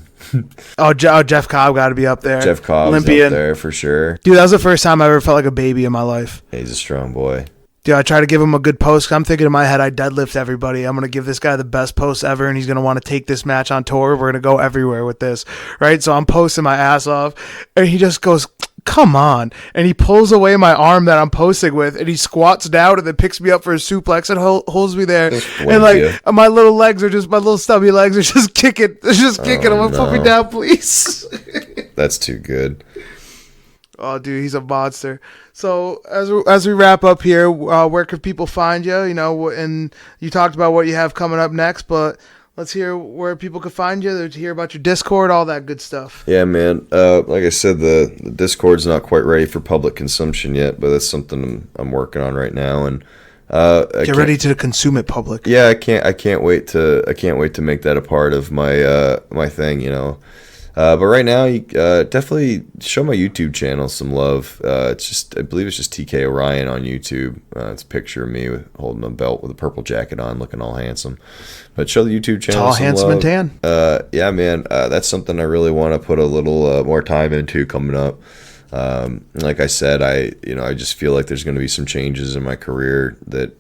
Jeff Cobb got to be up there. Jeff Cobb's Olympian. up there for sure. Dude, that was the first time I ever felt like a baby in my life. He's a strong boy. Dude, I try to give him a good post. 'Cause I'm thinking in my head, I deadlift everybody. I'm going to give this guy the best post ever, and he's going to want to take this match on tour. We're going to go everywhere with this, right? So I'm posting my ass off, and he just goes, "Come on." And he pulls away my arm that I'm posting with, and he squats down and then picks me up for a suplex and holds me there. And like my little stubby legs are just kicking. They're just kicking. I'm like, put me down, please. That's too good. Oh, dude, he's a monster. So as we wrap up here, where can people find you? And you talked about what you have coming up next, but let's hear where people can find you, to hear about your Discord, all that good stuff. Yeah, man. Like I said, the Discord's not quite ready for public consumption yet, but that's something I'm working on right now. And get ready to consume it public. Yeah, I can't wait to make that a part of my my thing. But right now, you definitely show my YouTube channel some love. I believe it's just TK Orion on YouTube. It's a picture of me holding a belt with a purple jacket on, looking all handsome. But show the YouTube channel tall, some handsome, love. and tan. Yeah, man. That's something I really want to put a little more time into coming up. Like I said, I just feel like there's going to be some changes in my career that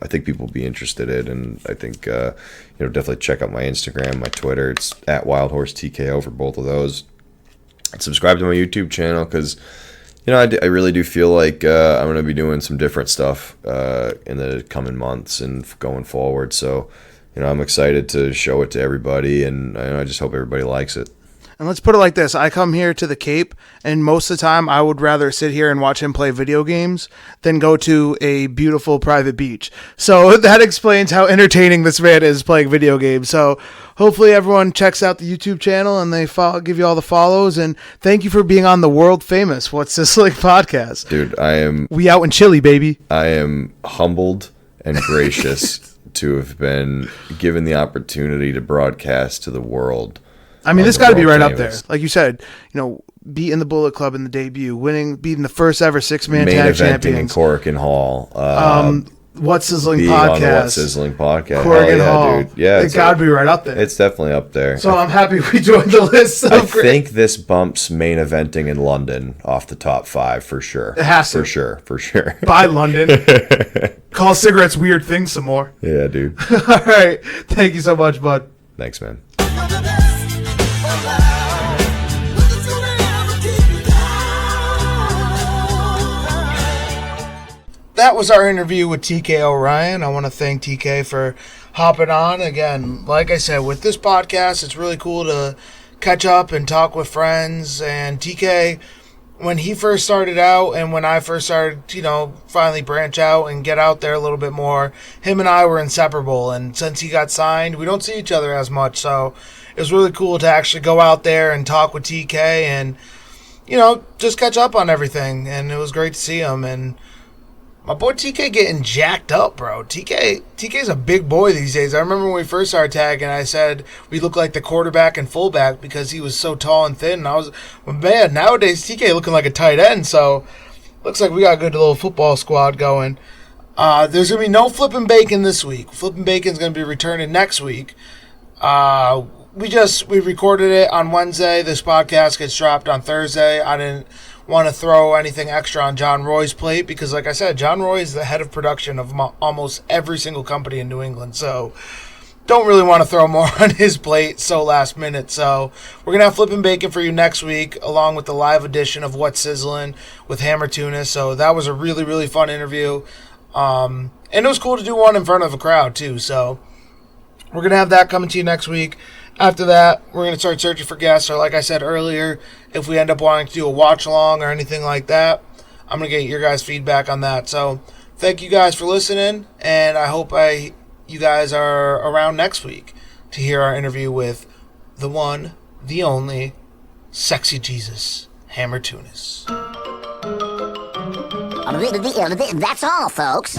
I think people will be interested in, and I think definitely check out my Instagram, my Twitter. It's at WildHorseTKO for both of those. And subscribe to my YouTube channel because I really do feel like I'm going to be doing some different stuff in the coming months and going forward. So I'm excited to show it to everybody, and I just hope everybody likes it. And let's put it like this. I come here to the Cape, and most of the time I would rather sit here and watch him play video games than go to a beautiful private beach. So that explains how entertaining this man is playing video games. So hopefully everyone checks out the YouTube channel and they give you all the follows. And thank you for being on the world famous What's Sizzling podcast. Dude, we out in Chile, baby. I am humbled and gracious to have been given the opportunity to broadcast to the world I mean, this got to be world right up there. famous. Like you said, beating the Bullet Club in the debut, beating the first ever 6-man Main tag eventing champions. in Corrigan Hall. What Sizzling being podcast. on the What Sizzling podcast. Corrigan Hell Hall. yeah, dude. Yeah, It got to be right up there. It's definitely up there. So I'm happy we joined the list. I think this bumps main eventing in London off the top 5 for sure. It has to. For sure. Bye, London. Call cigarettes weird things some more. Yeah, dude. All right. Thank you so much, bud. Thanks, man. That was our interview with TK O'Ryan. I want to thank TK for hopping on. Again, like I said, with this podcast, it's really cool to catch up and talk with friends. And TK, when he first started out and when I first started, finally branch out and get out there a little bit more, him and I were inseparable. And since he got signed, we don't see each other as much. So it was really cool to actually go out there and talk with TK and, just catch up on everything. And it was great to see him. And my boy TK getting jacked up, bro. TK's a big boy these days. I remember when we first started tagging, I said we look like the quarterback and fullback because he was so tall and thin. And man, nowadays TK looking like a tight end. So looks like we got a good little football squad going. There's going to be no Flippin' Bacon this week. Flippin' Bacon's going to be returning next week. We recorded it on Wednesday. This podcast gets dropped on Thursday. I didn't want to throw anything extra on John Roy's plate because, like I said, John Roy is the head of production of almost every single company in New England. So don't really want to throw more on his plate so last minute. So we're going to have Flippin' Bacon for you next week along with the live edition of What's Sizzling with Hammer Tunis. So that was a really, really fun interview. And it was cool to do one in front of a crowd too. So we're going to have that coming to you next week. After that, we're going to start searching for guests. Or like I said earlier, if we end up wanting to do a watch-along or anything like that, I'm going to get your guys' feedback on that. So thank you guys for listening, and I hope you guys are around next week to hear our interview with the one, the only, Sexy Jesus, Hammer Tunis. That's all, folks.